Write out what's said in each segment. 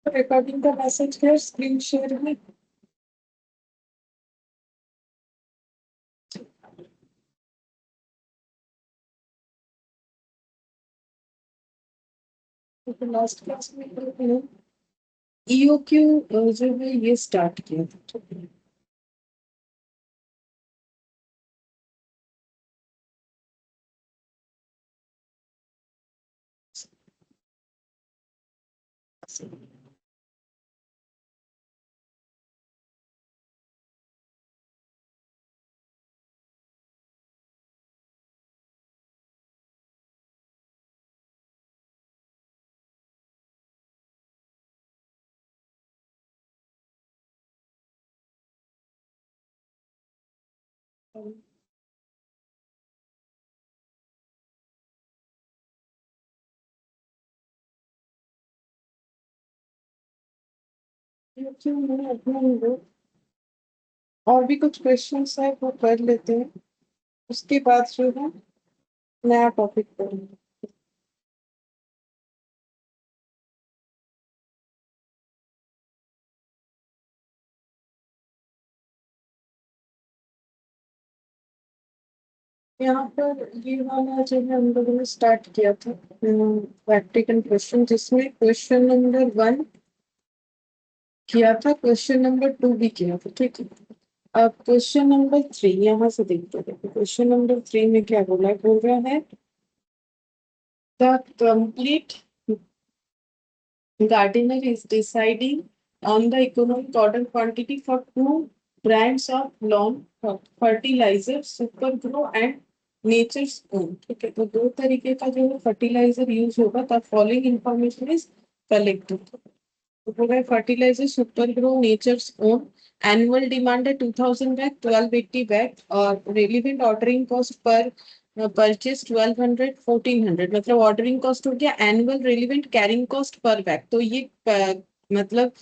Recording का message है screen share में। लास्ट क्लास में ईओक्यू जो है ये स्टार्ट किया था, ठीक है। ईओक्यू में अपना हम लोग और भी कुछ क्वेश्चंस है वो कर लेते हैं, उसके बाद जो है नया टॉपिक करेंगे। यहाँ पर ये वाला जो है हम लोगों ने स्टार्ट किया था प्रैक्टिकल क्वेश्चन, जिसमें क्वेश्चन नंबर 1 किया था, क्वेश्चन नंबर 2 भी किया था, ठीक है। अब क्वेश्चन नंबर 3 यहाँ से देखते हैं। क्वेश्चन नंबर 3 में क्या बोला है, बोल रहा है the complete gardener is deciding on the economic order quantity for two brands of lawn fertilizer, Supergrow and Nature's Own, ठीक है। तो दो तरीके का जो है फर्टिलाइजर यूज होगा, the following information is collected. तो पूरा fertiliser super grow nature's own, annual demand है 2000 बैग, 1280 बैग, और relevant ordering cost per purchase 1200 1400, मतलब ऑर्डरिंग कॉस्ट हो गया, annual relevant carrying cost per bag. तो ये मतलब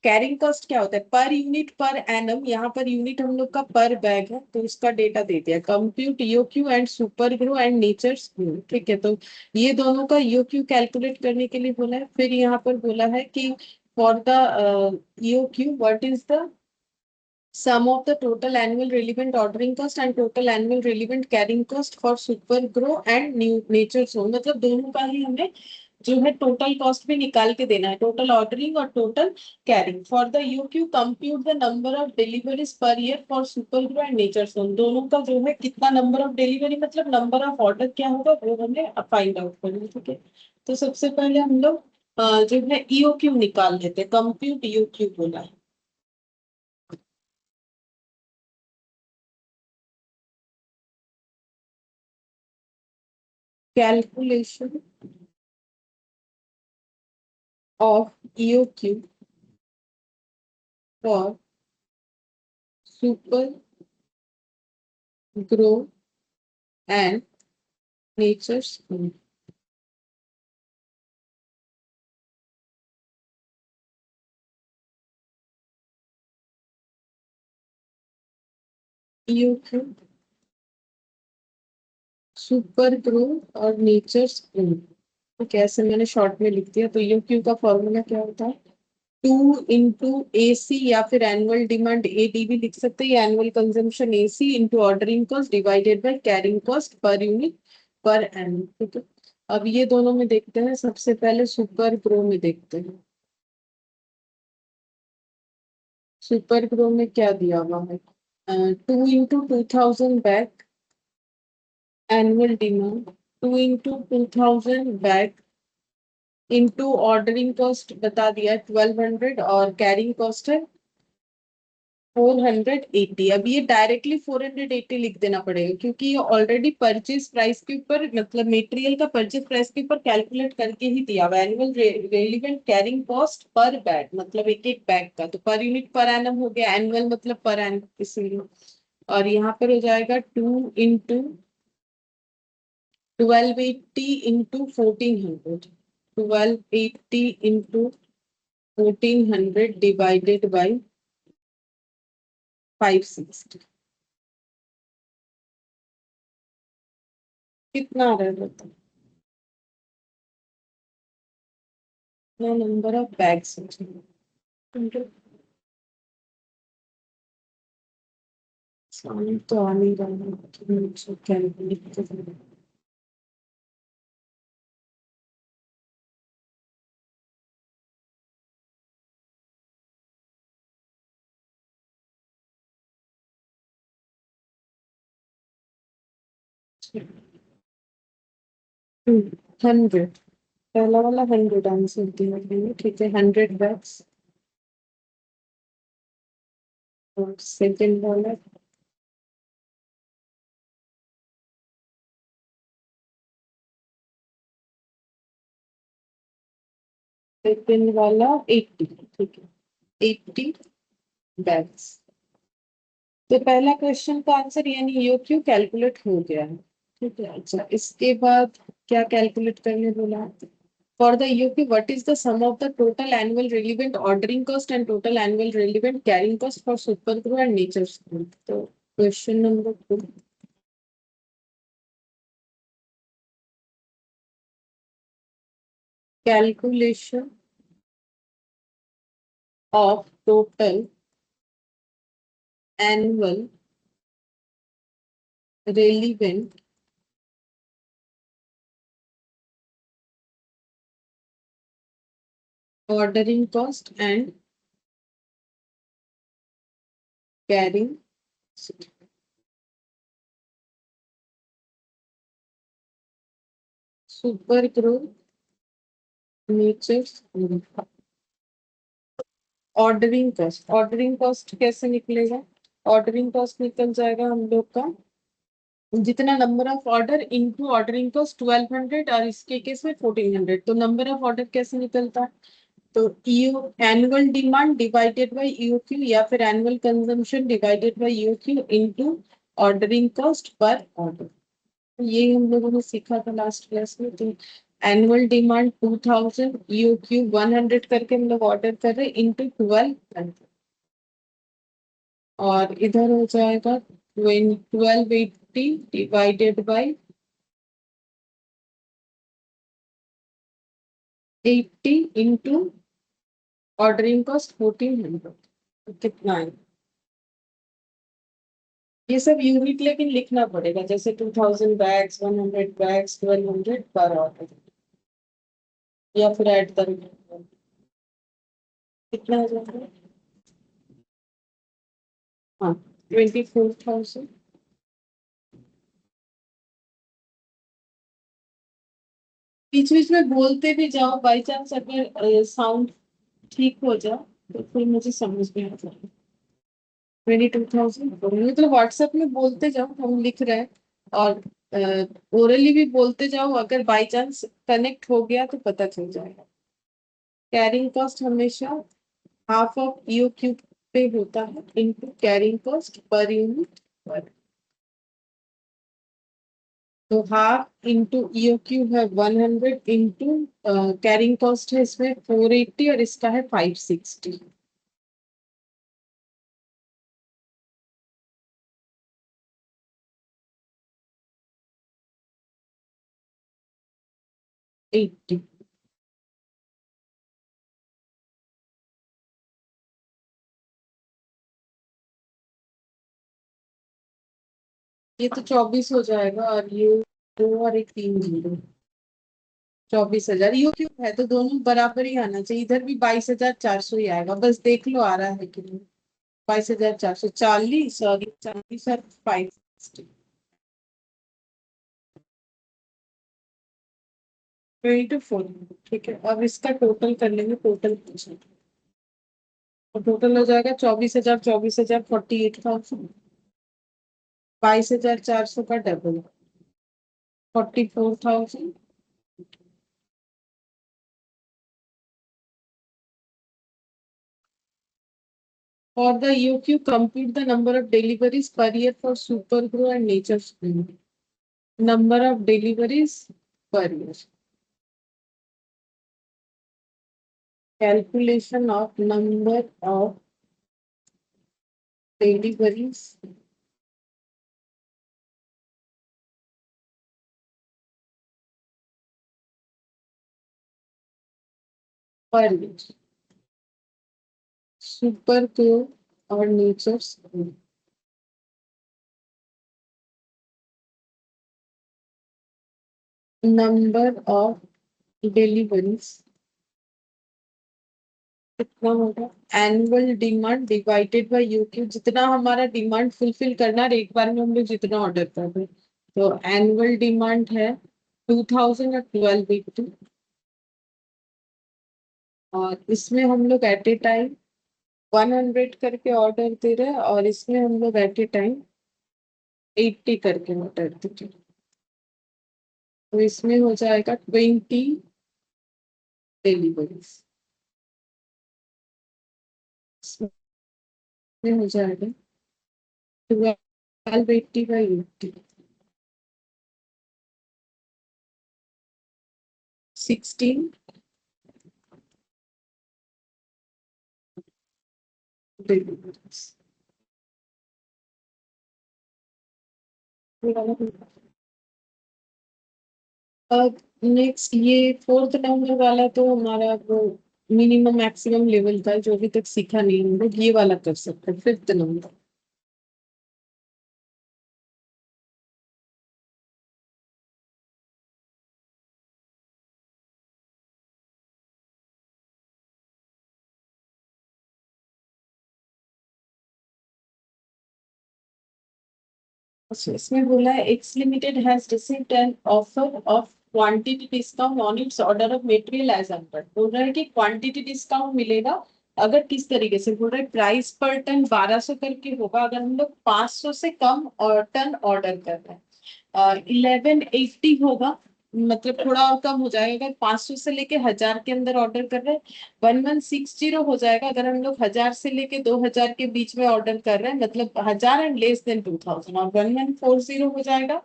कैरिंग कॉस्ट क्या होता है, पर यूनिट पर एनम, यहाँ पर यूनिट हम लोग का पर बैग है, तो उसका डेटा दे दिया। Compute EOQ and super grow and nature's grow, ठीक है। तो ये दोनों का ईओक्यू कैलकुलेट करने के लिए बोला है। फिर यहाँ पर बोला है कि for the EOQ, what is the sum of the total annual relevant ordering cost and total annual relevant carrying cost for Super Grow and New Nature Zone, मतलब दोनों का ही हमें जो है टोटल कॉस्ट भी निकाल के देना है, टोटल ऑर्डरिंग और total carrying. For the EOQ compute the number of deliveries per year for super grow and nature zone, दोनों का जो है कितना नंबर ऑफ डिलीवरी, मतलब नंबर ऑफ ऑर्डर क्या होगा वो हमें फाइंड आउट करना है, ठीक है। तो सबसे पहले हम लोग जो है ईओक्यू निकाल लेते हैं। कंप्यूट ईओक्यू बोला है। Calculation of EOQ for super grow and nature's. EOQ super grow और नेचर्स ग्रो, तो कैसे मैंने शॉर्ट में लिख दिया। तो ईओक्यू का फॉर्मूला क्या होता है, 2 into AC, या फिर एनुअल डिमांड ADB लिख सकते हैं, annual consumption AC into ordering cost divided by carrying cost per unit per annum, ठीक है। अब ये दोनों में देखते हैं, सबसे पहले सुपर ग्रो में देखते हैं। सुपर ग्रो में क्या दिया हुआ है, 2 into 2000 bag annual demand, 2 into 2000 bag into ordering cost बता दिया 1200, और कैरिंग कॉस्ट है 480। अब ये डायरेक्टली 480 लिख देना पड़ेगा, क्योंकि ये ऑलरेडी परचेज प्राइस के ऊपर, मतलब मटेरियल का परचेज प्राइस के ऊपर कैलकुलेट करके ही दिया हुआ। Annual relevant carrying cost per bag, मतलब एक एक बैग का, तो पर यूनिट पर एनम हो गया, एनुअल मतलब पर एनम इसलिए। और यहाँ पर हो जाएगा 2 into 1280 into 1400, 1280 into 1400 divided by 560, कितना आ रहा है बताओ। number of bags साउंड तो आ नहीं रहा है कैलकुलेट करना। हंड्रेड, पहला वाला 100 आंसर दिया मैंने, ठीक है 100 बैग्स। और सेकंड वाला सेकंड वाला 80, ठीक है 80 बैग्स। तो पहला क्वेश्चन का आंसर यानी यो क्यू कैलकुलेट हो गया है, ठीक है। अच्छा इसके बाद क्या कैलकुलेट करने बोला? For the EOQ what is the sum of the total annual relevant ordering cost and total annual relevant carrying cost for super grow and nature school. तो question number 2, calculation of total annual relevant ordering cost and carrying super grow nature's. Ordering cost कैसे निकलेगा? Ordering cost निकल जाएगा हम लोग का जितना number of order into ordering cost 1200 और इसके केस में 1400। तो नंबर ऑफ ऑर्डर कैसे निकलता है? तो EO annual demand divided by EOQ या फिर annual consumption divided by EOQ into ordering cost per order. ये हम लोगों ने सीखा था लास्ट क्लास में। तो एनुअल डिमांड 2000, ईओ क्यू 100 करके हम लोग ऑर्डर कर रहे इंटू 1200। और इधर हो जाएगा 1280 divided by 80 into ordering cost 1400। कितना है? ये सब यूनिट लेकिन लिखना पड़ेगा, जैसे 2000 बैग्स, 100 बैग्स, 1200 पर ऑर्डर, या फिर ऐड कर कितना हो जाएगा? हाँ 24,000। बीच बीच में बोलते भी जाओ, बाई चांस अगर साउंड ठीक हो जाए तो फिर मुझे समझ में आ जाए। 22,000 मतलब व्हाट्सएप में बोलते जाओ, हम लिख रहे हैं। और ओरली भी बोलते जाओ, अगर बाई चांस कनेक्ट हो गया तो पता चल जाएगा। कैरिंग कॉस्ट हमेशा हाफ ऑफ ईओ क्यू पे होता है into carrying cost per unit पर। तो हाफ इंटू ईओ क्यू है 100 इंटू कैरिंग कॉस्ट है इसमें 480 और इसका है 560। 80। ये तो 24 हो जाएगा और ये 2 और एक 3 जीरो, 24,000। यू क्यों है तो दोनों बराबर ही आना चाहिए, इधर भी 22,400 ही आएगा, बस देख लो आ रहा है कि नहीं। 22,440 और 40 और 560, 24। ठीक है अब इसका टोटल कर लेंगे, टोटल पूछे तो टोटल हो जाएगा 24,000, 24,000 48,000, 22,400 का double 44,000। For the EOQ, compute the number of deliveries per year for Supergrow and Nature Spring. Number of deliveries per year. Calculation of number of deliveries पर सुपर ग्रो और natures number of deliveries कितना होगा, annual demand divided bye UQ, जितना हमारा demand fulfil करना है एक बार में हम लोग जितना ऑर्डर कर रहे हैं। तो एनुअल डिमांड है 2000 और 1280, और इसमें हम लोग एट ए टाइम 100 करके ऑर्डर दे रहे हैं, और इसमें हम लोग एट ए टाइम 80 करके ऑर्डर दे रहे हैं। तो इसमें हो जाएगा 20 डिलीवरीज, इसमें हो जाएगा 1280/80, 16 डिलीवरीज। अब नेक्स्ट ये फोर्थ नंबर वाला तो हमारा वो मिनिमम मैक्सिमम लेवल का है, जो अभी तक सीखा नहीं हम लोग, ये वाला कर सकते हैं, फिफ्थ नंबर। अच्छा, इसमें बोला है X limited has received an offer of quantity discount on its order of material as under. बोल रहा है कि क्वांटिटी डिस्काउंट मिलेगा, अगर किस तरीके से बोल रहा है, प्राइस पर टन 1200 करके होगा अगर हम लोग 500 से कम और टन ऑर्डर कर रहे हैं। 1180 होगा, मतलब थोड़ा और कम हो जाएगा अगर 500 से लेके 1000 के अंदर ऑर्डर कर रहे हैं। 1160 हो जाएगा अगर हम लोग 1000 से लेके 2000 के बीच में ऑर्डर कर रहे हैं, मतलब 1000 एंड लेस देन 2000। और 1140 हो जाएगा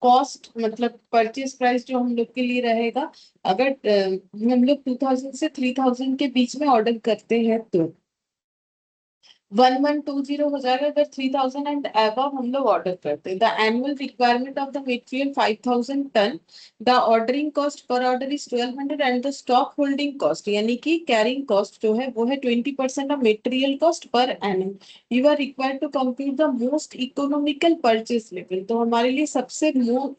कॉस्ट, मतलब परचेज प्राइस जो हम लोग के लिए रहेगा अगर हम लोग 2000 से 3000 के बीच में ऑर्डर करते हैं तो 1120 हो जाएगा अगर 3000 एंड अबव हम लोग ऑर्डर करते हैं। The annual requirement of the material 5000 ton. The ordering cost per order is 1200 and the stock holding cost यानी कि कैरिंग कॉस्ट जो है वो है 20% of material cost per annum. You are required to compute the most economical purchase level. तो हमारे लिए सबसे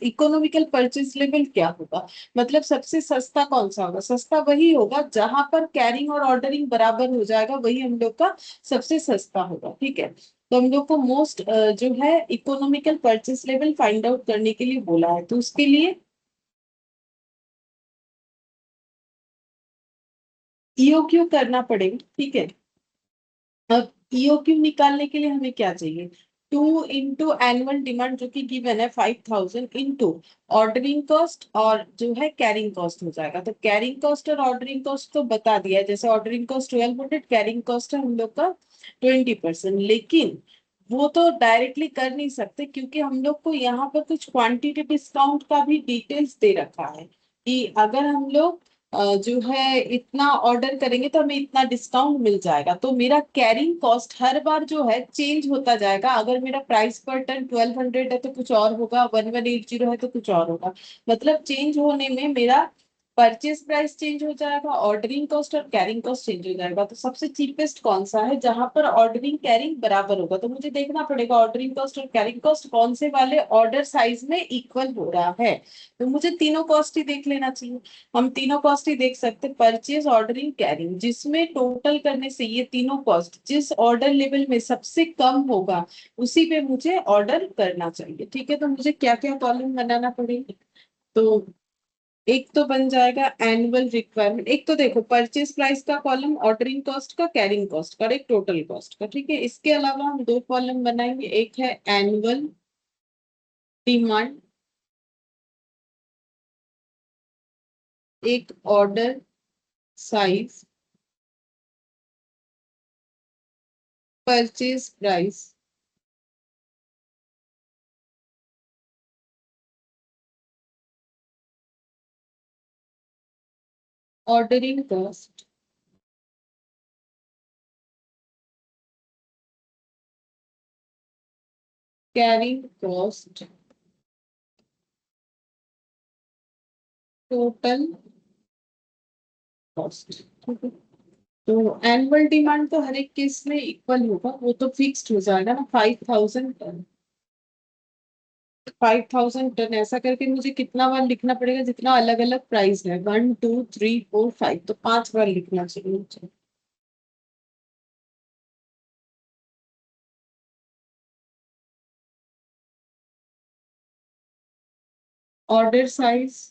इकोनॉमिकल परचेज लेवल क्या होगा, मतलब सबसे सस्ता कौन सा होगा, सस्ता वही होगा जहां पर कैरिंग और ऑर्डरिंग बराबर हो जाएगा, वही हम लोग का सबसे सस्ता होगा। ठीक है, तो हम लोग को मोस्ट जो है economical purchase level find out करने के लिए बोला है, तो उसके लिए ईओक्यू करना पड़ेगा। ठीक है, अब ईओक्यू निकालने के लिए हमें क्या चाहिए, 2 एनुअल डिमांड जो कि गिवन है 5000 इंटू ऑर्डरिंग कॉस्ट और जो है कैरिंग कॉस्ट हो जाएगा। तो कैरिंग कॉस्ट और ऑर्डरिंग कॉस्ट तो बता दिया है, जैसे ऑर्डरिंग कॉस्ट 1200, कैरिंग कॉस्ट है हम लोग का 20%। लेकिन वो तो डायरेक्टली कर नहीं सकते क्योंकि हम लोग को यहाँ पर कुछ क्वांटिटी डिस्काउंट का भी डिटेल्स दे रखा है कि अगर हम लोग जो है इतना ऑर्डर करेंगे तो हमें इतना डिस्काउंट मिल जाएगा। तो मेरा कैरिंग कॉस्ट हर बार जो है चेंज होता जाएगा, अगर मेरा प्राइस पर टन 1200 है तो कुछ और होगा, 1180 है तो कुछ और होगा। मतलब चेंज होने में मेरा परचेज प्राइस चेंज हो जाएगा, ऑर्डरिंग कॉस्ट और कैरिंग कॉस्ट चेंज हो जाएगा। तो सबसे चीपेस्ट कौन सा है जहां पर ऑर्डरिंग कैरिंग बराबर होगा, तो मुझे देखना पड़ेगा ऑर्डरिंग कॉस्ट और कैरिंग कॉस्ट कौन से वाले ऑर्डर साइज में इक्वल हो रहा है। तो मुझे तीनों कॉस्ट ही देख लेना चाहिए। हम तीनों कॉस्ट ही देख सकते हैं, परचेज ऑर्डरिंग कैरिंग, जिसमें टोटल करने से ये तीनों कॉस्ट जिस ऑर्डर लेवल में सबसे कम होगा उसी पे मुझे ऑर्डर करना चाहिए। ठीक है, तो मुझे क्या क्या कॉलम बनाना पड़ेगा, तो एक तो बन जाएगा एनुअल रिक्वायरमेंट, एक तो देखो परचेज प्राइस का कॉलम, ऑर्डरिंग कॉस्ट का, कैरिंग कॉस्ट का, और एक टोटल कॉस्ट का। ठीक है, इसके अलावा हम दो कॉलम बनाएंगे, एक है एनुअल डिमांड, एक order size, purchase price, ordering cost, carrying cost, total cost, ठीक है। तो एनुअल डिमांड तो हर एक केस में इक्वल होगा, वो तो फिक्स्ड हो जाएगा ना, 5,000 टन। 5,000 टन ऐसा करके मुझे कितना बार लिखना पड़ेगा, जितना अलग अलग प्राइस है, 1 2 3 4 5, तो 5 बार लिखना चाहिए मुझे। ऑर्डर साइज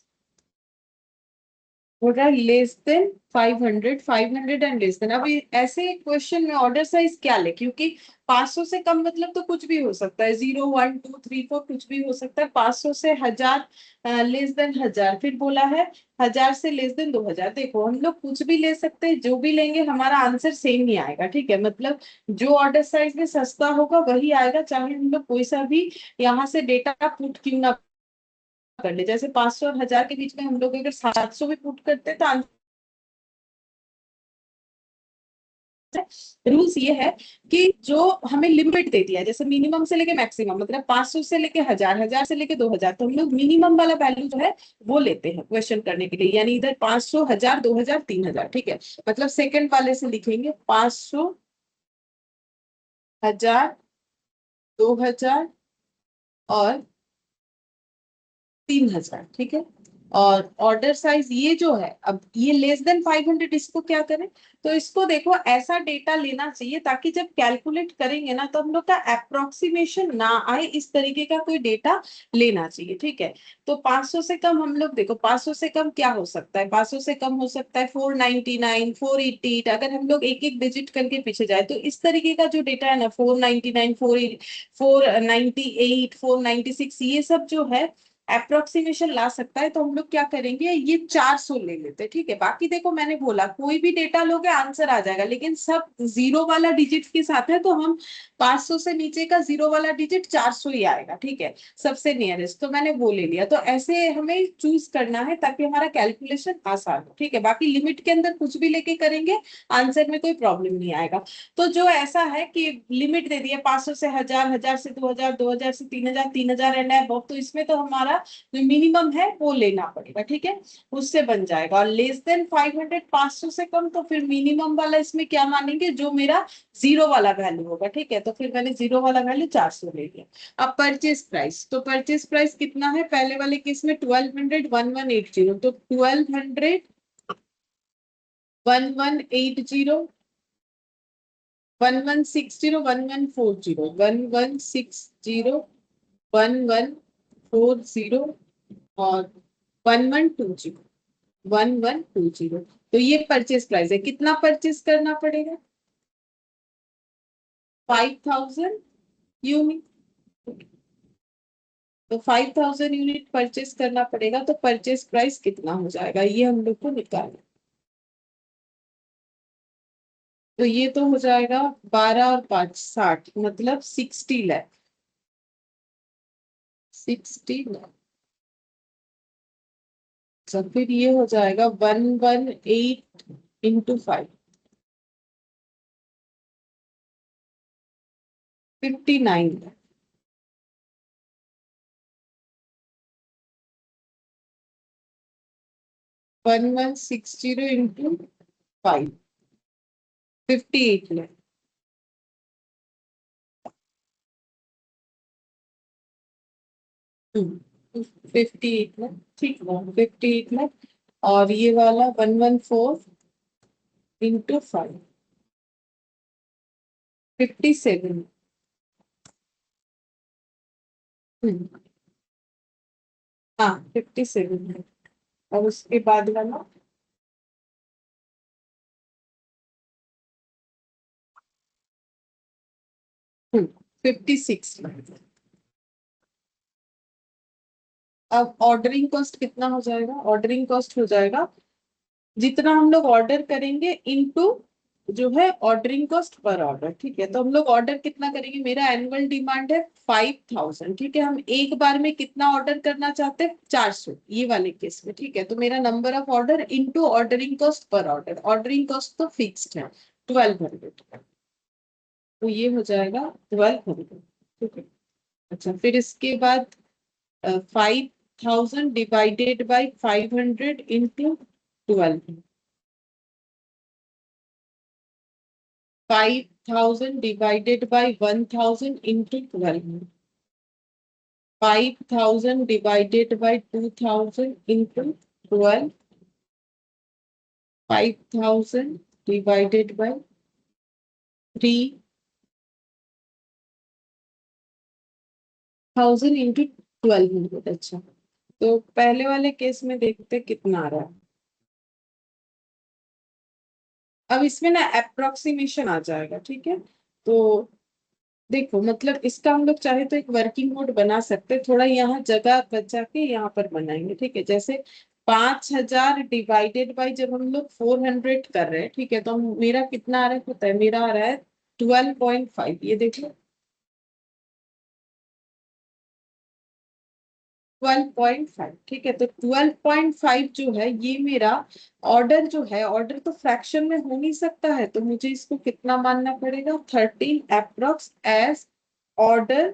होगा less than 500, 500 and less than. अभी ऐसे क्वेश्चन में ऑर्डर साइज क्या ले, क्योंकि 500 से कम मतलब तो कुछ भी हो सकता है, 0 1 2 3 4 कुछ भी हो सकता है। 500 से 1000 लेस देन 1000, फिर बोला है 1000 से लेस देन 2000। देखो हम लोग कुछ भी ले सकते हैं, जो भी लेंगे हमारा आंसर सेम ही आएगा, ठीक है। मतलब जो ऑर्डर साइज में सस्ता होगा वही आएगा, चाहे हम लोग कोई सा भी यहाँ से डेटा पुट क्यों ना कर ले। जैसे 500 और 1000 के बीच में हम लोग अगर 700 भी पुट करते हैं तो रूल्स ये है कि जो हमें लिमिट दे दिया है, जैसे मिनिमम से लेके मैक्सिमम, मतलब 500 से लेके 1000, 1000 से लेके 2000, तो हम लोग मिनिमम वाला वैल्यू जो है वो लेते हैं क्वेश्चन करने के लिए, यानी इधर 500, 1000, 2000, 3000, ठीक है। मतलब सेकंड वाले से लिखेंगे 500, 1000, 2000 और 3000, ठीक है। और ऑर्डर साइज ये जो है, अब ये लेस देन 500, इसको क्या करें, तो इसको देखो ऐसा डेटा लेना चाहिए ताकि जब कैलकुलेट करेंगे ना तो हम लोग का अप्रोक्सीमेशन ना आए, इस तरीके का कोई डेटा लेना चाहिए, ठीक है। तो 500 से कम हम लोग देखो, 500 से कम क्या हो सकता है, 500 से कम हो सकता है 499, 488, अगर हम लोग एक एक डिजिट करके पीछे जाए तो इस तरीके का जो डेटा है ना, 499, 498, 496, ये सब जो है अप्रोक्सीमेशन ला सकता है। तो हम लोग क्या करेंगे, ये 400 ले लेते हैं, ठीक है। बाकी देखो मैंने बोला कोई भी डेटा लोगे आंसर आ जाएगा, लेकिन सब जीरो वाला डिजिट के साथ है, तो हम 500 से नीचे का जीरो वाला डिजिट 400 ही आएगा, ठीक है, सबसे नियरेस्ट। तो मैंने वो ले लिया, तो ऐसे हमें चूज करना है ताकि हमारा कैलकुलेशन आसान हो, ठीक है। बाकी लिमिट के अंदर कुछ भी लेके करेंगे आंसर में कोई प्रॉब्लम नहीं आएगा। तो जो ऐसा है कि लिमिट दे दी है 500 से 1000, 1000 से 2000, 2000 से 3000, 3000 एंड अबव, तो इसमें तो हमारा जो मिनिमम है वो लेना पड़ेगा, ठीक है, उससे बन जाएगा। और लेस देन 500, 500 से कम, तो फिर मिनिमम वाला इसमें क्या मानेंगे, जो मेरा जीरो वाला वैल्यू होगा, ठीक है। तो फिर मैंने जीरो वाला वैल्यू 400 ले लिया। अब परचेज प्राइस, तो परचेज प्राइस कितना है, पहले वाले केस में 1200, 1180, तो 1200, 1180, 1160, 1140, 1160, 1140 और 1120, 1120। तो ये परचेज प्राइस है, कितना परचेज करना पड़ेगा, 5,000 यूनिट। तो 5,000 यूनिट परचेज करना पड़ेगा, तो परचेज प्राइस कितना हो जाएगा ये हम लोग को निकालना। तो ये तो हो जाएगा 12 और 5 60, मतलब 60 लाख, 60 लाख। तो फिर ये हो जाएगा 118 × 5, 59 लाख। 1160 × 5, 58 लाख। 58 लाख, ठीक है, 58 लाख। और ये वाला 114 × 5, 57। हाँ 57 है। और उसके बाद वाला 56। अब ऑर्डरिंग कॉस्ट कितना हो जाएगा, ऑर्डरिंग कॉस्ट हो जाएगा जितना हम लोग ऑर्डर करेंगे इनटू जो है ऑर्डरिंग कॉस्ट पर ऑर्डर, ठीक है। तो हम लोग ऑर्डर कितना करेंगे, मेरा एनुअल डिमांड है 5,000, ठीक है। हम एक बार में कितना ऑर्डर करना चाहते हैं, 400, ये वाले केस में, ठीक है। तो मेरा number of order into ordering cost per order, ordering cost तो फिक्स्ड है 1200, तो ये हो जाएगा 1200, ठीक है। अच्छा, फिर इसके बाद 5,000 divided by 500 × 12, 5,000 divided by 1,000 into 12. 5,000 divided by 2,000 into 12. 5,000 divided by 3,000 into 1200। अच्छा, तो पहले वाले केस में देखते कितना आ रहा है। अब इसमें ना अप्रोक्सीमेशन आ जाएगा, ठीक है। तो देखो, मतलब इसका हम लोग चाहे तो एक वर्किंग नोट बना सकते हैं, थोड़ा यहाँ जगह बचा के यहाँ पर बनाएंगे, ठीक है। जैसे 5,000 डिवाइडेड बाई, जब हम लोग 400 कर रहे हैं, ठीक है, तो मेरा कितना आ रहा है पता है, मेरा आ रहा है 12.5। ये देखो 12.5, ठीक है। तो 12.5 जो है ये मेरा ऑर्डर जो है, ऑर्डर तो फ्रैक्शन में हो नहीं सकता है, तो मुझे इसको कितना मानना पड़ेगा, 13 अप्रोक्स एज ऑर्डर।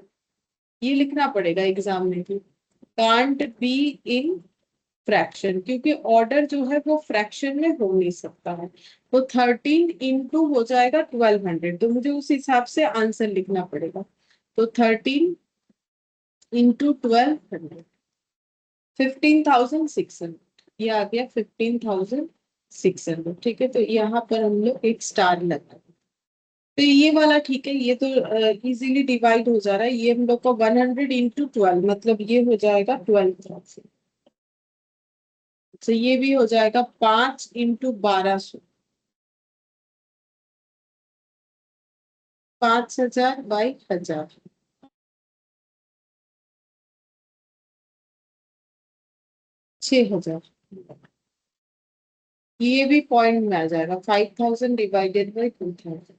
ये लिखना पड़ेगा एग्जाम में भी, कांट बी इन फ्रैक्शन, क्योंकि ऑर्डर जो है वो फ्रैक्शन में हो नहीं सकता है। तो 13 इंटू हो जाएगा 1200, तो मुझे उस हिसाब से आंसर लिखना पड़ेगा। तो 13 इंटू 1200, 15,600। ये आ गया 15,600, ठीक है। तो यहाँ पर हम लोग एक स्टार लगा, तो ये वाला ठीक है, ये तो इजीली डिवाइड हो जा रहा है। ये हम लोग को 100 इंटू 12, मतलब ये हो जाएगा 12,000। तो ये भी हो जाएगा 5 इंटू 1200, 5,000 बाई 1,000, 6,000। ये भी पॉइंट में आ जाएगा, 5,000 डिवाइडेड बाई 2,000।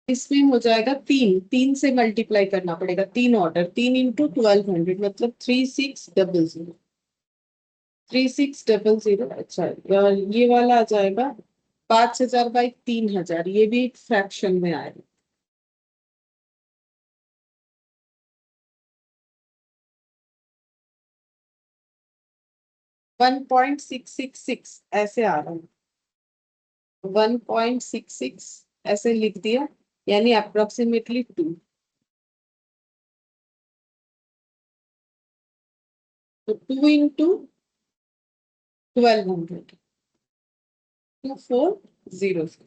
इसमें हो जाएगा 3 से मल्टीप्लाई करना पड़ेगा, 3 ऑर्डर, 3 इंटू 1200, मतलब 3600। 3600। अच्छा, ये वाला आ जाएगा 5,000 बाई 3,000, ये भी एक फ्रैक्शन में आएगा। 1.666 ऐसे आ रहा है, 1.66 ऐसे लिख दिया, यानी अप्रोक्सीमेटली 2। तो 2 इंटू 1200, 2400।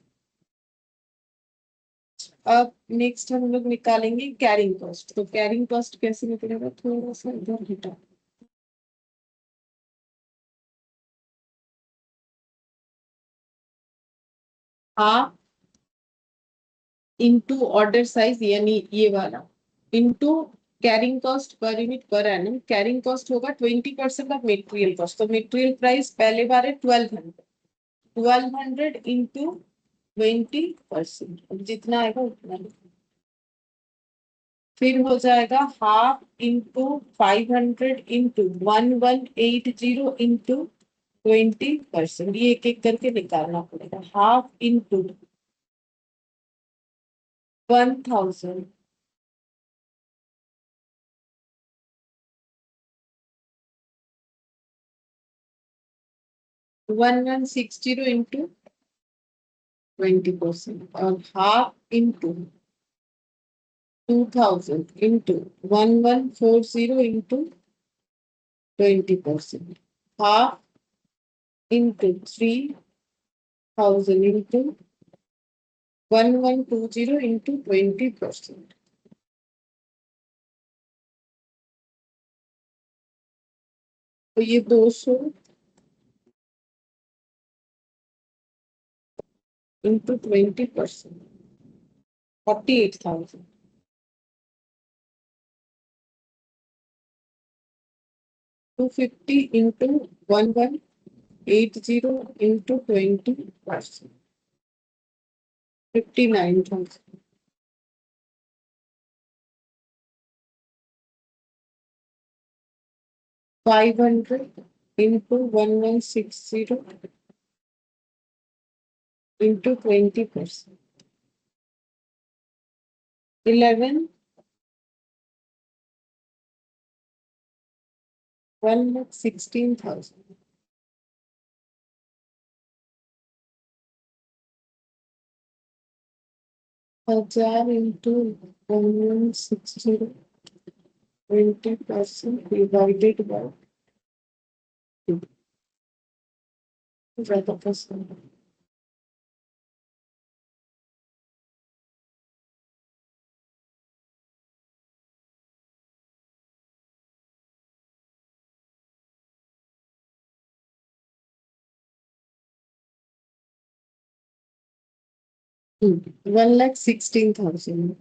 अब नेक्स्ट हम लोग निकालेंगे कैरिंग कॉस्ट। तो कैरिंग कॉस्ट कैसे निकलेगा, थोड़ा सा इधर हटा, हाफ इंटू ऑर्डर साइज, यानी ये वाला, into carrying cost per unit per annum. Carrying cost होगा 20% ऑफ मेटेरियल कॉस्ट, तो मेटेरियल प्राइस पहले बार है 1200, 1200 इंटू 20%, जितना आएगा उतना। फिर हो जाएगा हाफ इंटू 500 इंटू 1180 इंटू 20%। ये एक एक करके निकालना पड़ेगा, हाफ इंटू 1,000, 1160 इंटू 20%, और half into 2,000 into 1140 into 20%, half into 3,000 into 1120 into 20%। तो ये 200 into 20%, 48,000। 250 into 1180 into 20%, 59,000। 500 into 1160 into 20%, 11 1,16,000. 1,000 into 1,160, 20% divided by 2. ज़्यादा पसंद है। 1,16,000.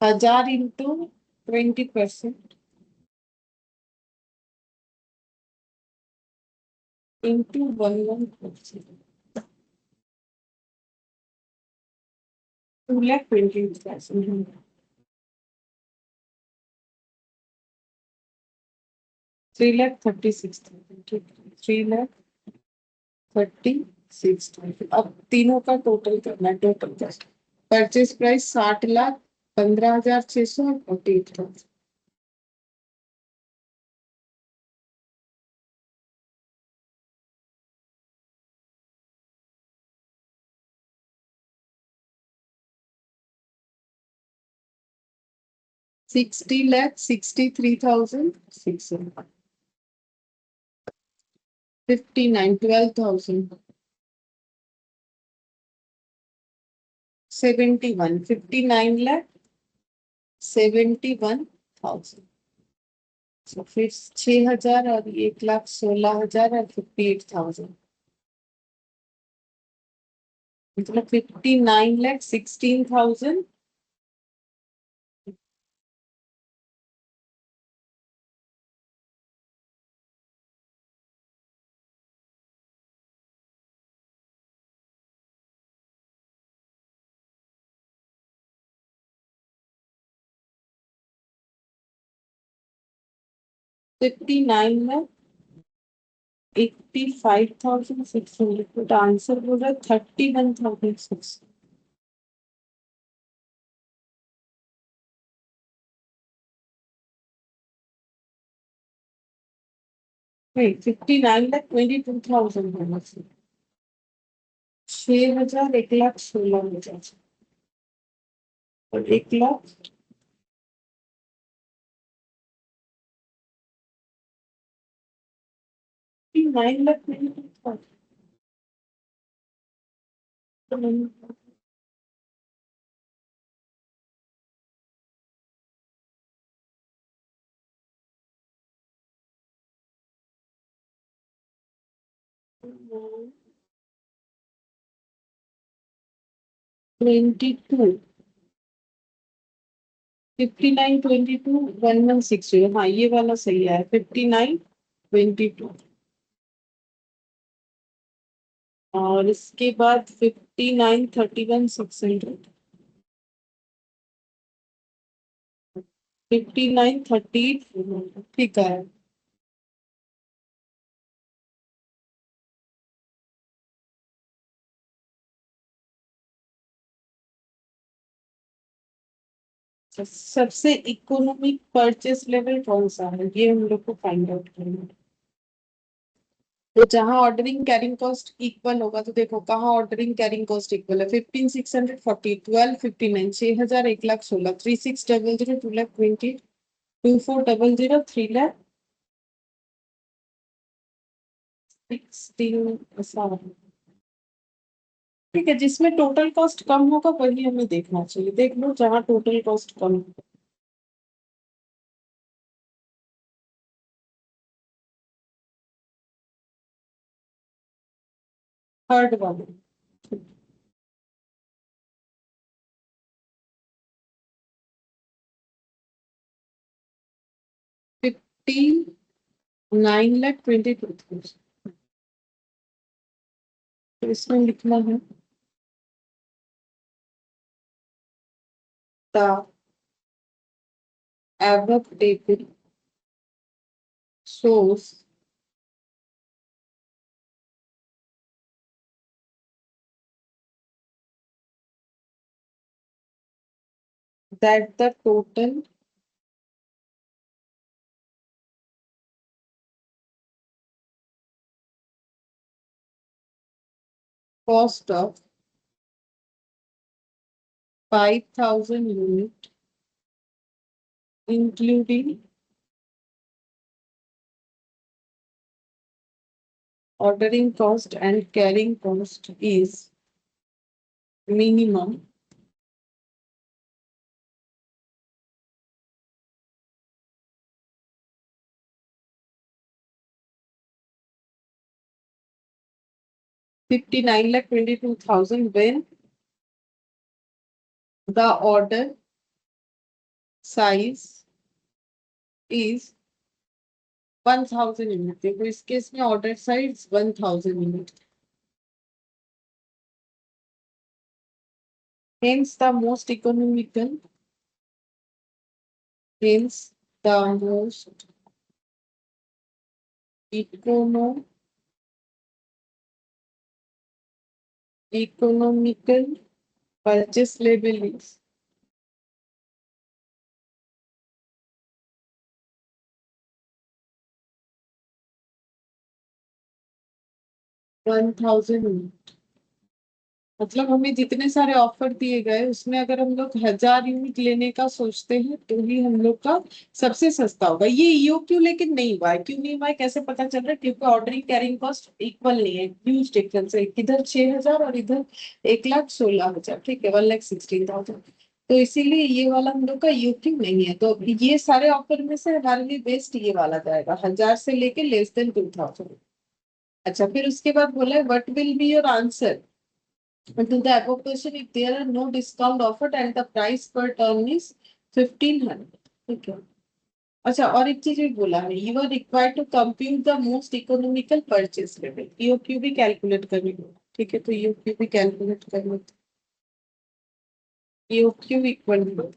1,000 into 20% into 1,160. 2,20,000. 3,36,000. ठीक है, 3,36,000. अब तीनों का टोटल करना है। टोटल का परचेज प्राइस 60,15,600 और 48,000. 60,63,600. 59, 12,000. 71, 59,71,000. तो फिर 6,000 और 1,16,000 और 58,000, मतलब 59,16,000. 59 में 85,600. बट आंसर बोल रहा है 31,600. नहीं, 59,22,000 होना चाहिए. 6,000, 1,16,000 और 1,59,22,000. तो 22, 59,22, 1,160. हाँ, ये वाला सही है. 59,22. और इसके बाद 59,31,600. 59,30. ठीक है. सबसे इकोनॉमिक परचेस लेवल कौन सा है, ये हम लोग को फाइंड आउट करना है. तो जहां ऑर्डरिंग कैरिंग कॉस्ट इक्वल होगा, तो देखो कहाँ ऑर्डरिंग कैरिंग कॉस्ट इक्वल है. 15,640, 12,59, 6,000, 1,16,000, 3,600, 2,20,000, 2,400, 3,16,000. ऐसा है. ठीक है, जिसमें टोटल कॉस्ट कम होगा वही हमें देखना चाहिए. देख लो जहाँ टोटल कॉस्ट कम हो. थर्ड वाले. 59,22,000. तो इसमें लिखना है the above table shows that the total cost of 5,000 unit including ordering cost and carrying cost is minimum 59,22,000 when the order size is 1,000 unit. देखो इस केस में order size 1,000 unit. Hence the most economical, hence the most economical purchase label is 1,000 unit. मतलब हमें जितने सारे offer दिए गए उसमें अगर हम लोग 1,000 यूनिट लेने का सोचते हैं तो ही हम लोग का सबसे सस्ता होगा। ये ईओक्यू लेकिन नहीं हुआ है। क्यों नहीं हुआ है कैसे पता चल रहा है? क्योंकि ऑर्डरिंग कैरिंग कॉस्ट इक्वल नहीं है, ह्यूज डिफरेंस है। इधर 6,000 और इधर 1,16,000। ठीक है, 1,16,000। तो इसीलिए ये वाला हम लोग का ईओक्यू नहीं है। तो ये सारे ऑफर में से हमारे लिए बेस्ट ये वाला जाएगा, 1,000 से लेके लेस देन 2,000। अच्छा, फिर उसके बाद बोला है what will be your answer to the above question if there are no discount offered and the price per ton is 1,500। ठीक है। अच्छा, और एक चीज भी बोला है, you are required to compute the most economical purchase level. EOQ भी कैलकुलेट करनी होगा। ठीक है, तो ईओक्यू भी कैलकुलेट करना। EOQ equal to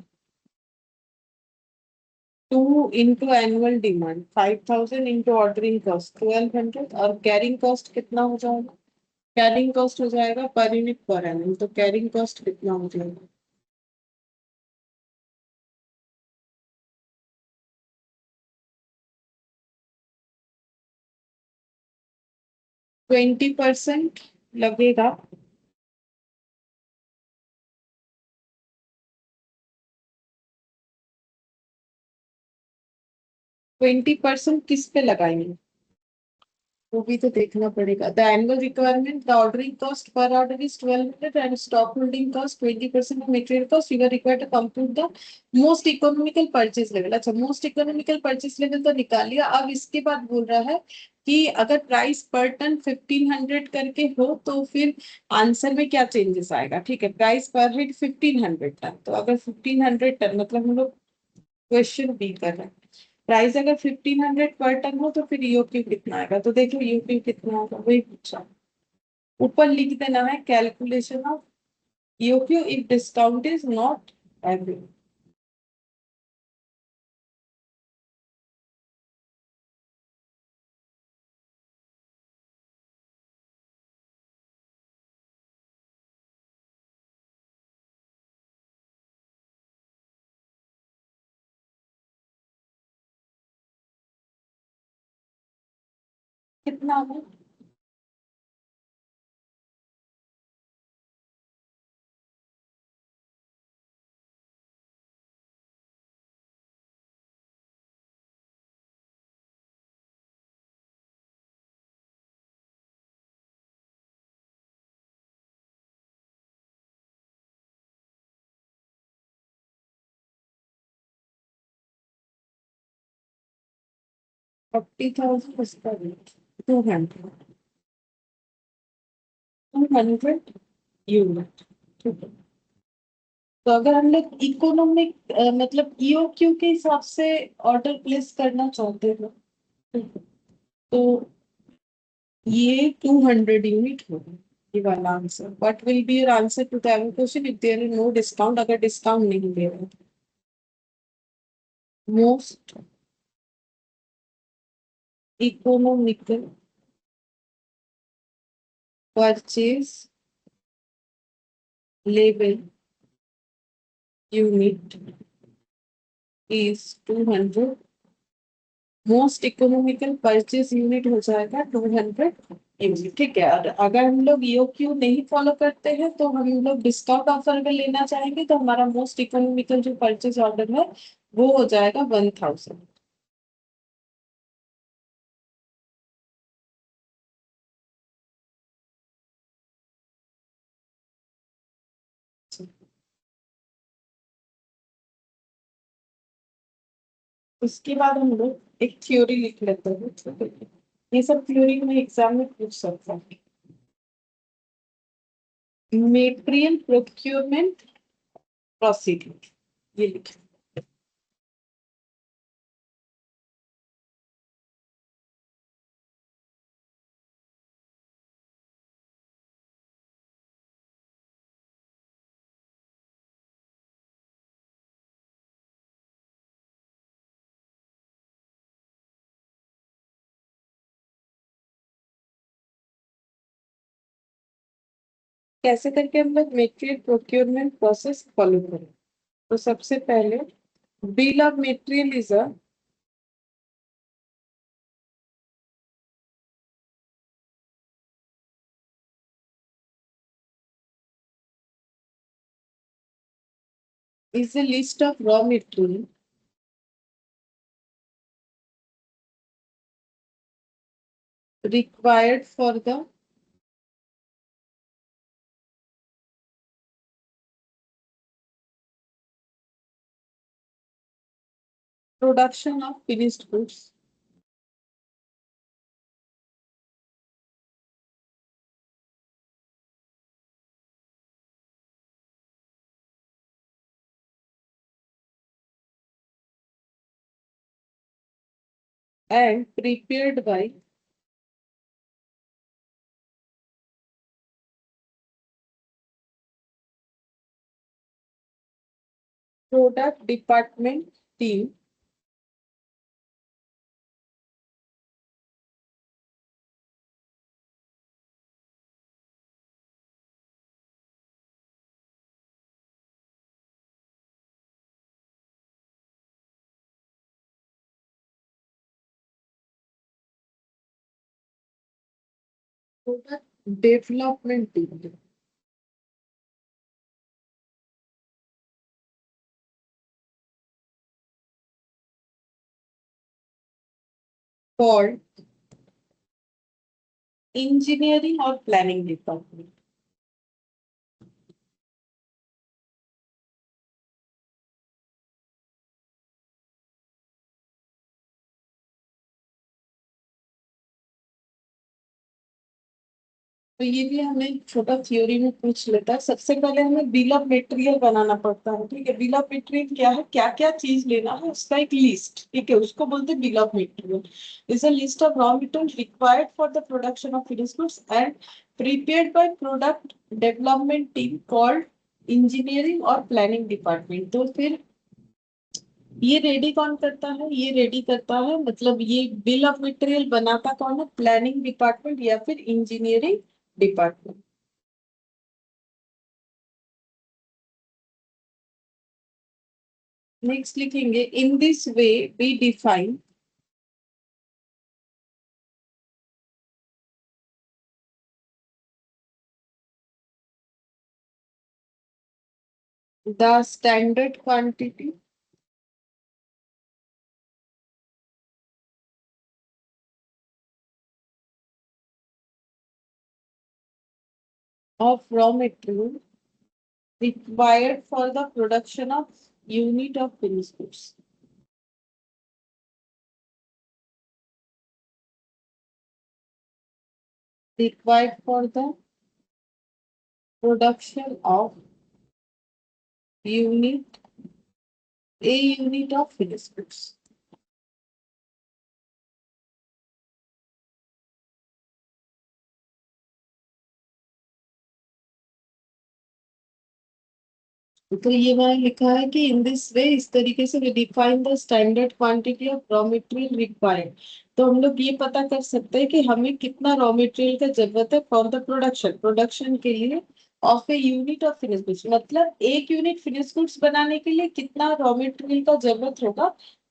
2 into annual demand 5,000 into ordering cost 1,200 और कैरिंग कॉस्ट कितना हो जाएगा? कैरिंग कॉस्ट हो जाएगा पर यूनिट पर एनम। तो कैरिंग कॉस्ट कितना हो जाएगा? 20% लगेगा। 20% किस पे लगाएंगे वो भी तो देखना पड़ेगा। The annual requirement, the ordering cost per order is 1,200 and stock holding cost 20% of material cost. You are required to compute the most economical purchase level. अच्छा, मोस्ट इकोनॉमिकल परचेज लेवल तो निकाल लिया। अब इसके बाद बोल रहा है कि अगर प्राइस पर टन 1,500 करके हो तो फिर आंसर में क्या चेंजेस आएगा। ठीक है, प्राइस पर हेड 1,500 टन। तो अगर 1,500 टन मतलब हम लोग क्वेश्चन बी कर रहे हैं, प्राइस अगर 1,500 पर टन हो तो फिर ईओक्यू कितना आएगा। तो देखो ईओक्यू कितना होगा वही पूछा। ऊपर लिख देना है calculation of EOQ if discount is not available. कितना होगा? 40,000 इसका रेट 200 यूनिट। ठीक है, तो अगर हम लोग इकोनॉमिक मतलब ईओक्यू के हिसाब से ऑर्डर प्लेस करना चाहते हो तो ये 200 यूनिट होगा। ये वाला answer. What will be your answer to the above question if there is no discount? अगर डिस्काउंट नहीं दे रहे। Most economical purchase level unit is 200। Most economical purchase unit हो जाएगा 200 ठीक है। और अगर हम लोग ईओक्यू नहीं फॉलो करते हैं तो हम लोग डिस्काउंट ऑफर में लेना चाहेंगे तो हमारा मोस्ट इकोनॉमिकल जो परचेज ऑर्डर है वो हो जाएगा 1000। उसके बाद हम लोग एक थ्योरी लिख लेते हैं, ठीक है। ये सब थ्योरी में एग्जाम में पूछ सकता है। मेटेरियल प्रोक्योरमेंट प्रोसीड्यूर, ये लिखे। कैसे करके हम लोग मेटेरियल प्रोक्योरमेंट प्रोसेस फॉलो करें। तो सबसे पहले bill of material is a list of raw material required for the production of finished goods. And prepared by product department team product development team called engineering or planning department. तो ये भी हमें छोटा theory में पूछ लेता है। सबसे पहले हमें बिल ऑफ मटेरियल बनाना पड़ता है, ठीक है। बिल ऑफ मटेरियल क्या है, क्या क्या चीज लेना है उसका एक लिस्ट, ठीक है, उसको बोलते हैं bill of material. Is a list of raw material required for the production of finished goods and prepared by product development team called engineering और प्लानिंग डिपार्टमेंट। तो फिर ये रेडी कौन करता है, ये रेडी करता है मतलब ये बिल ऑफ मटेरियल बनाता कौन है, प्लानिंग डिपार्टमेंट या फिर इंजीनियरिंग डिपार्टमेंट। नेक्स्ट लिखेंगे in this way we define the standard quantity of raw material required for the production of unit of finished goods required for the production of unit a unit of finished goods। तो ये मैंने लिखा है कि इन this वे, इस तरीके से define the standard quantity of raw material required. तो हम लोग ये पता कर सकते हैं कि हमें कितना रॉ मटेरियल का जरूरत है फॉर द प्रोडक्शन, प्रोडक्शन के लिए of a unit of finish goods, मतलब एक यूनिट फिनिश गुड्स बनाने के लिए कितना रॉ मटेरियल का जरूरत होगा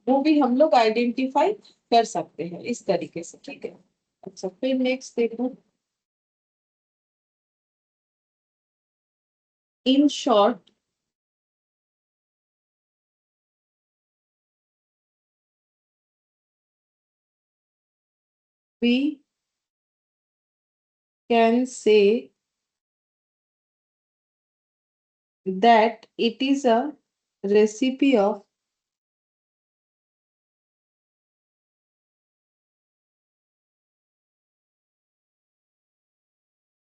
वो भी हम लोग आइडेंटिफाई कर सकते हैं इस तरीके से, ठीक है। अच्छा फिर नेक्स्ट देखो, In short, we can say that it is a recipe of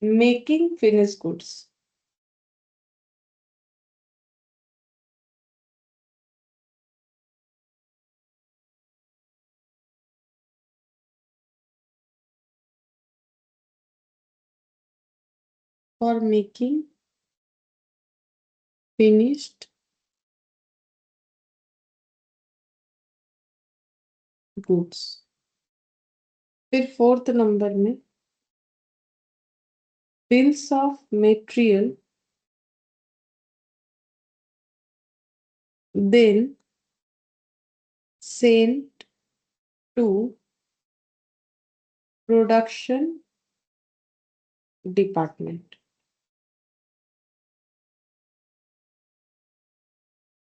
making finished goods. For making finished goods. फिर फोर्थ नंबर में bills of material then sent to production department.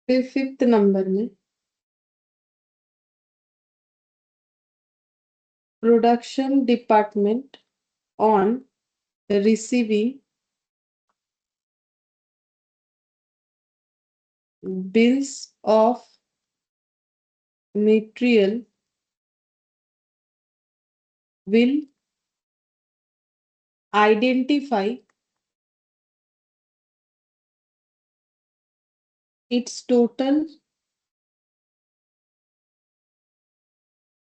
फिर फिफ्थ नंबर में production department on receiving bills of material will identify its total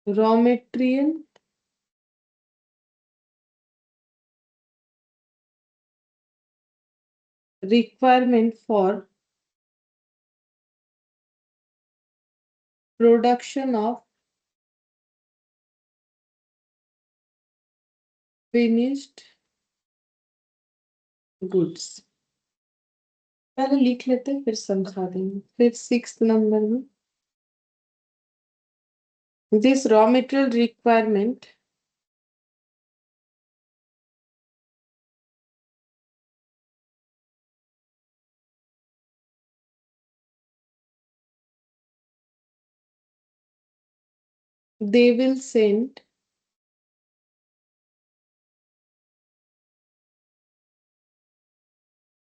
raw material requirement for production of finished goods. पहले लिख लेते हैं फिर समझा देंगे. फिर सिक्स्थ नंबर में this raw material requirement they will send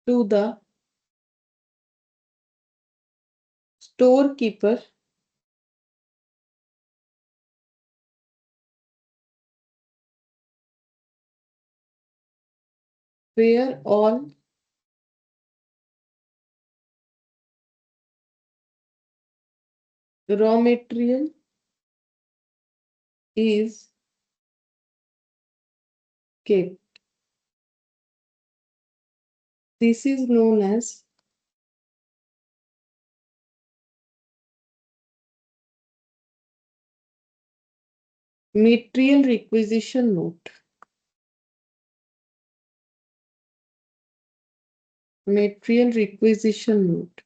to the storekeeper where all raw material is kept. This is known as material requisition note. Material requisition note.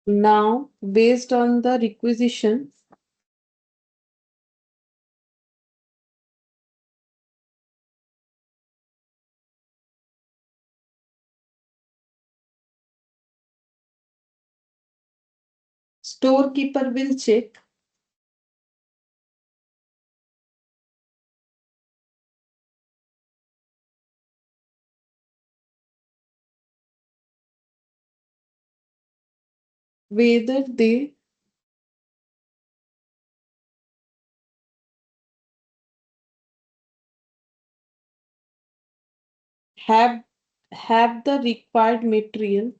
Now, based on the requisition, storekeeper will check whether they have have the required material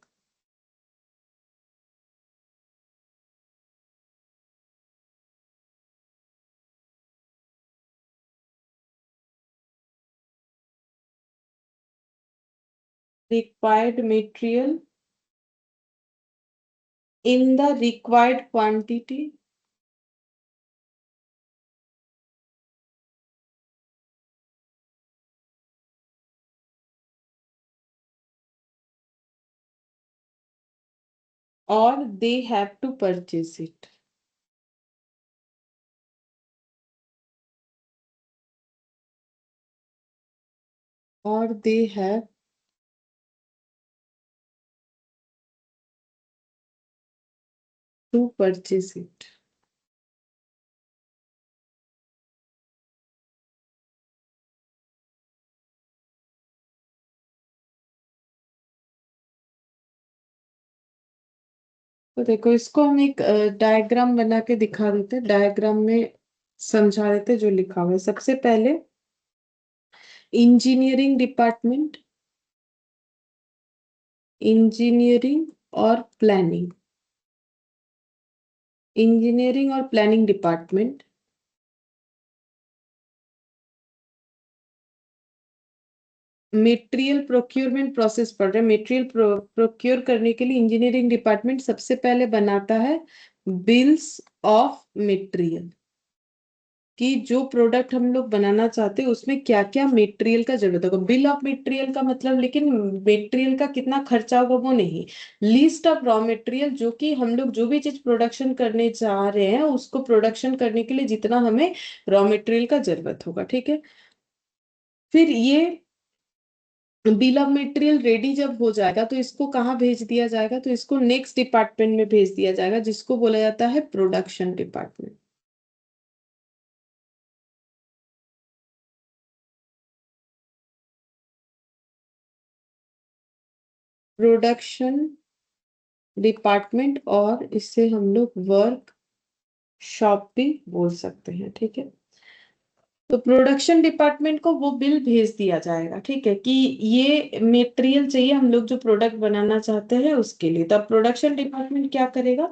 in the required quantity और they have to purchase it, और they have to purchase it. तो देखो, इसको हम एक diagram बना के दिखा देते हैं, डायग्राम में समझा देते हैं जो लिखा हुआ है। सबसे पहले इंजीनियरिंग डिपार्टमेंट, इंजीनियरिंग और प्लानिंग, इंजीनियरिंग और planning department material procurement process पढ़ रहे हैं। मटेरियल प्रोक्योर करने के लिए इंजीनियरिंग डिपार्टमेंट सबसे पहले बनाता है बिल्स ऑफ मटेरियल, कि जो प्रोडक्ट हम लोग बनाना चाहते हैं उसमें क्या क्या मटेरियल का जरूरत होगा। बिल ऑफ मटेरियल का मतलब, लेकिन मटेरियल का कितना खर्चा होगा वो नहीं, लिस्ट ऑफ रॉ मटेरियल, जो कि हम लोग जो भी चीज प्रोडक्शन करने जा रहे हैं उसको प्रोडक्शन करने के लिए जितना हमें रॉ मटेरियल का जरूरत होगा, ठीक है। फिर ये बिल ऑफ मटेरियल रेडी जब हो जाएगा तो इसको कहाँ भेज दिया जाएगा, तो इसको नेक्स्ट डिपार्टमेंट में भेज दिया जाएगा जिसको बोला जाता है प्रोडक्शन डिपार्टमेंट। प्रोडक्शन डिपार्टमेंट, और इससे हम लोग वर्क शॉप भी बोल सकते हैं, ठीक है। तो प्रोडक्शन डिपार्टमेंट को वो बिल भेज दिया जाएगा, ठीक है, कि ये मटेरियल चाहिए हम लोग जो प्रोडक्ट बनाना चाहते हैं उसके लिए। तब प्रोडक्शन डिपार्टमेंट क्या करेगा,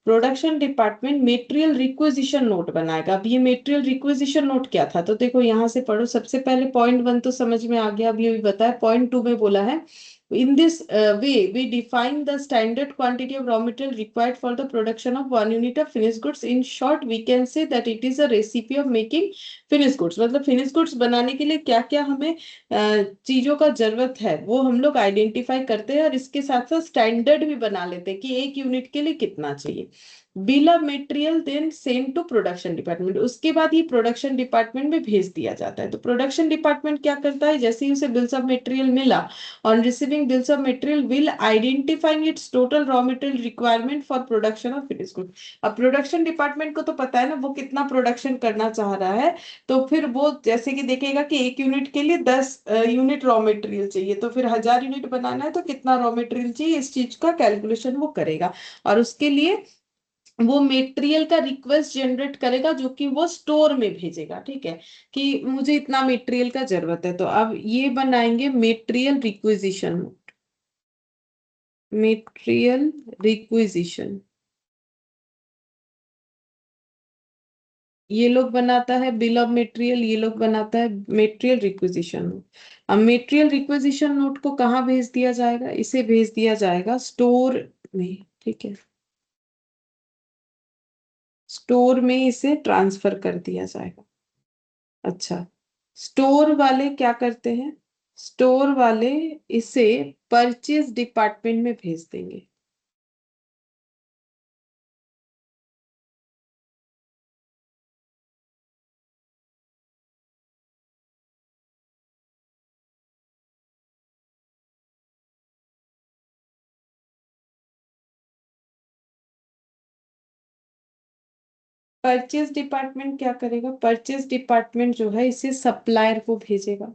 production department material requisition note बनाएगा। अब ये मटेरियल रिक्विजिशन नोट क्या था, तो देखो यहाँ से पढ़ो। सबसे पहले पॉइंट 1 तो समझ में आ गया, अभी अभी बताया। पॉइंट 2 में बोला है, in this way we define the standard quantity of raw material required for the production of 1 unit of finished goods. In short we can say that it is a recipe of making finished goods। मतलब finished goods बनाने के लिए क्या क्या हमें चीजों का जरूरत है वो हम लोग आइडेंटिफाई करते हैं, और इसके साथ साथ स्टैंडर्ड भी बना लेते हैं कि एक यूनिट के लिए कितना चाहिए। Bill of material then send to production department, उसके बाद ये प्रोडक्शन डिपार्टमेंट में भेज दिया जाता है। तो प्रोडक्शन डिपार्टमेंट क्या करता है, जैसे ही उसे बिल्स ऑफ मटेरियल मिला, on receiving bills of material will identifying its total raw material requirement for production of finished good। अब प्रोडक्शन डिपार्टमेंट को तो पता है ना वो कितना प्रोडक्शन करना चाह रहा है, तो फिर वो जैसे कि देखेगा कि एक यूनिट के लिए 10 यूनिट रॉ मटेरियल चाहिए, तो फिर 1000 यूनिट बनाना है तो कितना रॉ मटेरियल चाहिए, इस चीज का कैलकुलेशन वो करेगा। और उसके लिए वो मटेरियल का रिक्वेस्ट जनरेट करेगा जो कि वो स्टोर में भेजेगा, ठीक है, कि मुझे इतना मटेरियल का जरूरत है। तो अब ये बनाएंगे मटेरियल रिक्विजिशन, मटेरियल रिक्विजिशन ये लोग बनाता है बिल ऑफ मटेरियल, ये लोग बनाता है मटेरियल रिक्विजिशन नोट। अब मटेरियल रिक्विजिशन नोट को कहाँ भेज दिया जाएगा, इसे भेज दिया जाएगा स्टोर में, ठीक है, स्टोर में इसे ट्रांसफर कर दिया जाएगा। अच्छा, स्टोर वाले क्या करते हैं, स्टोर वाले इसे परचेज डिपार्टमेंट में भेज देंगे। परचेज डिपार्टमेंट क्या करेगा, परचेज डिपार्टमेंट जो है इसे सप्लायर को भेजेगा।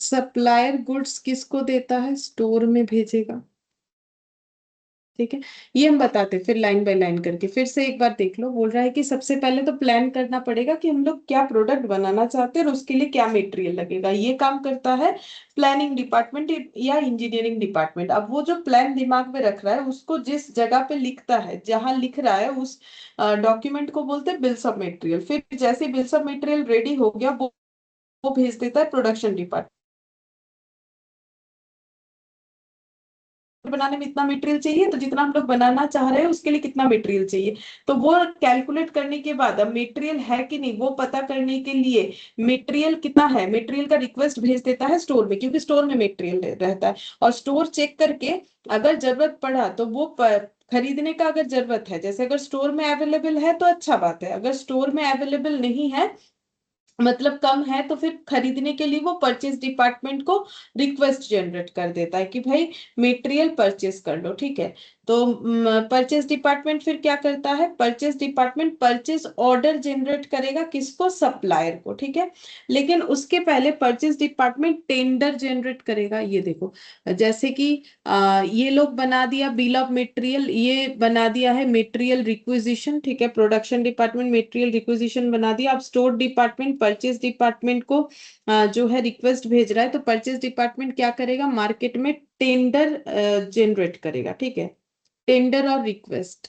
सप्लायर गुड्स किसको देता है, स्टोर में भेजेगा, ठीक है। ये हम बताते हैं फिर लाइन बाय लाइन करके। फिर से एक बार देख लो, बोल रहा है कि सबसे पहले तो प्लान करना पड़ेगा कि हम लोग क्या प्रोडक्ट बनाना चाहते हैं और उसके लिए क्या मटेरियल लगेगा। ये काम करता है प्लानिंग डिपार्टमेंट या इंजीनियरिंग डिपार्टमेंट। अब वो जो प्लान दिमाग में रख रहा है उसको जिस जगह पे लिखता है, जहां लिख रहा है उस डॉक्यूमेंट को बोलते हैं बिल्स ऑफ मटेरियल। फिर जैसे बिल्स ऑफ मटेरियल रेडी हो गया वो भेज देता है प्रोडक्शन डिपार्टमेंट बनाने में इतना मटेरियल चाहिए, तो जितना हम लोग बनाना चाह रहे हैं उसके लिए कितना मटेरियल चाहिए। तो वो कैलकुलेट करने के बाद अब मटेरियल है कि नहीं वो पता करने के लिए मटेरियल कितना है, मटेरियल का रिक्वेस्ट भेज देता है स्टोर में, क्योंकि स्टोर में मटेरियल रहता है। और स्टोर चेक करके अगर जरूरत पड़ा तो वो खरीदने का अगर जरूरत है, जैसे अगर स्टोर में अवेलेबल है तो अच्छा बात है, अगर स्टोर में अवेलेबल नहीं है मतलब कम है, तो फिर खरीदने के लिए वो परचेज डिपार्टमेंट को रिक्वेस्ट जनरेट कर देता है कि भाई मटेरियल परचेज कर लो, ठीक है। तो परचेज डिपार्टमेंट फिर क्या करता है, purchase department purchase order generate करेगा, किसको, सप्लायर को, ठीक है। लेकिन उसके पहले परचेज डिपार्टमेंट टेंडर जनरेट करेगा। ये देखो, जैसे कि ये लोग बना दिया बिल ऑफ मटेरियल, ये बना दिया है मटेरियल रिक्विजिशन, ठीक है, प्रोडक्शन डिपार्टमेंट मटेरियल रिक्विजिशन बना दिया। अब स्टोर डिपार्टमेंट परचेज डिपार्टमेंट को जो है रिक्वेस्ट भेज रहा है, तो परचेज डिपार्टमेंट क्या करेगा, मार्केट में टेंडर जनरेट करेगा, ठीक है, टेंडर और रिक्वेस्ट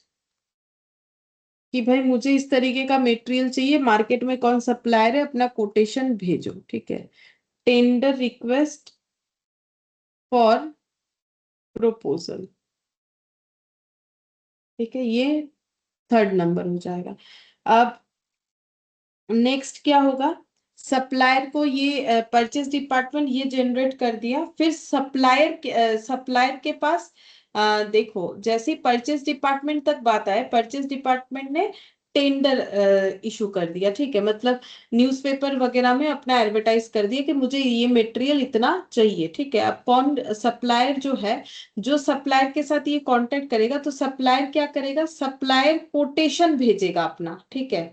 कि भाई मुझे इस तरीके का मटेरियल चाहिए, मार्केट में कौन सप्लायर है, अपना कोटेशन भेजो, ठीक है। टेंडर रिक्वेस्ट फॉर प्रपोजल, ठीक है, ये थर्ड नंबर हो जाएगा। अब नेक्स्ट क्या होगा, सप्लायर को ये परचेज डिपार्टमेंट ये जनरेट कर दिया, फिर सप्लायर के पास देखो, जैसे परचेज डिपार्टमेंट तक बात आए, परचेज डिपार्टमेंट ने टेंडर इशू कर दिया, ठीक है, मतलब न्यूज़पेपर वगैरह में अपना एडवर्टाइज कर दिया कि मुझे ये मटेरियल इतना चाहिए, ठीक है। अब कौन सप्लायर जो है, जो सप्लायर के साथ ये कांटेक्ट करेगा, तो सप्लायर क्या करेगा, सप्लायर कोटेशन भेजेगा अपना, ठीक है,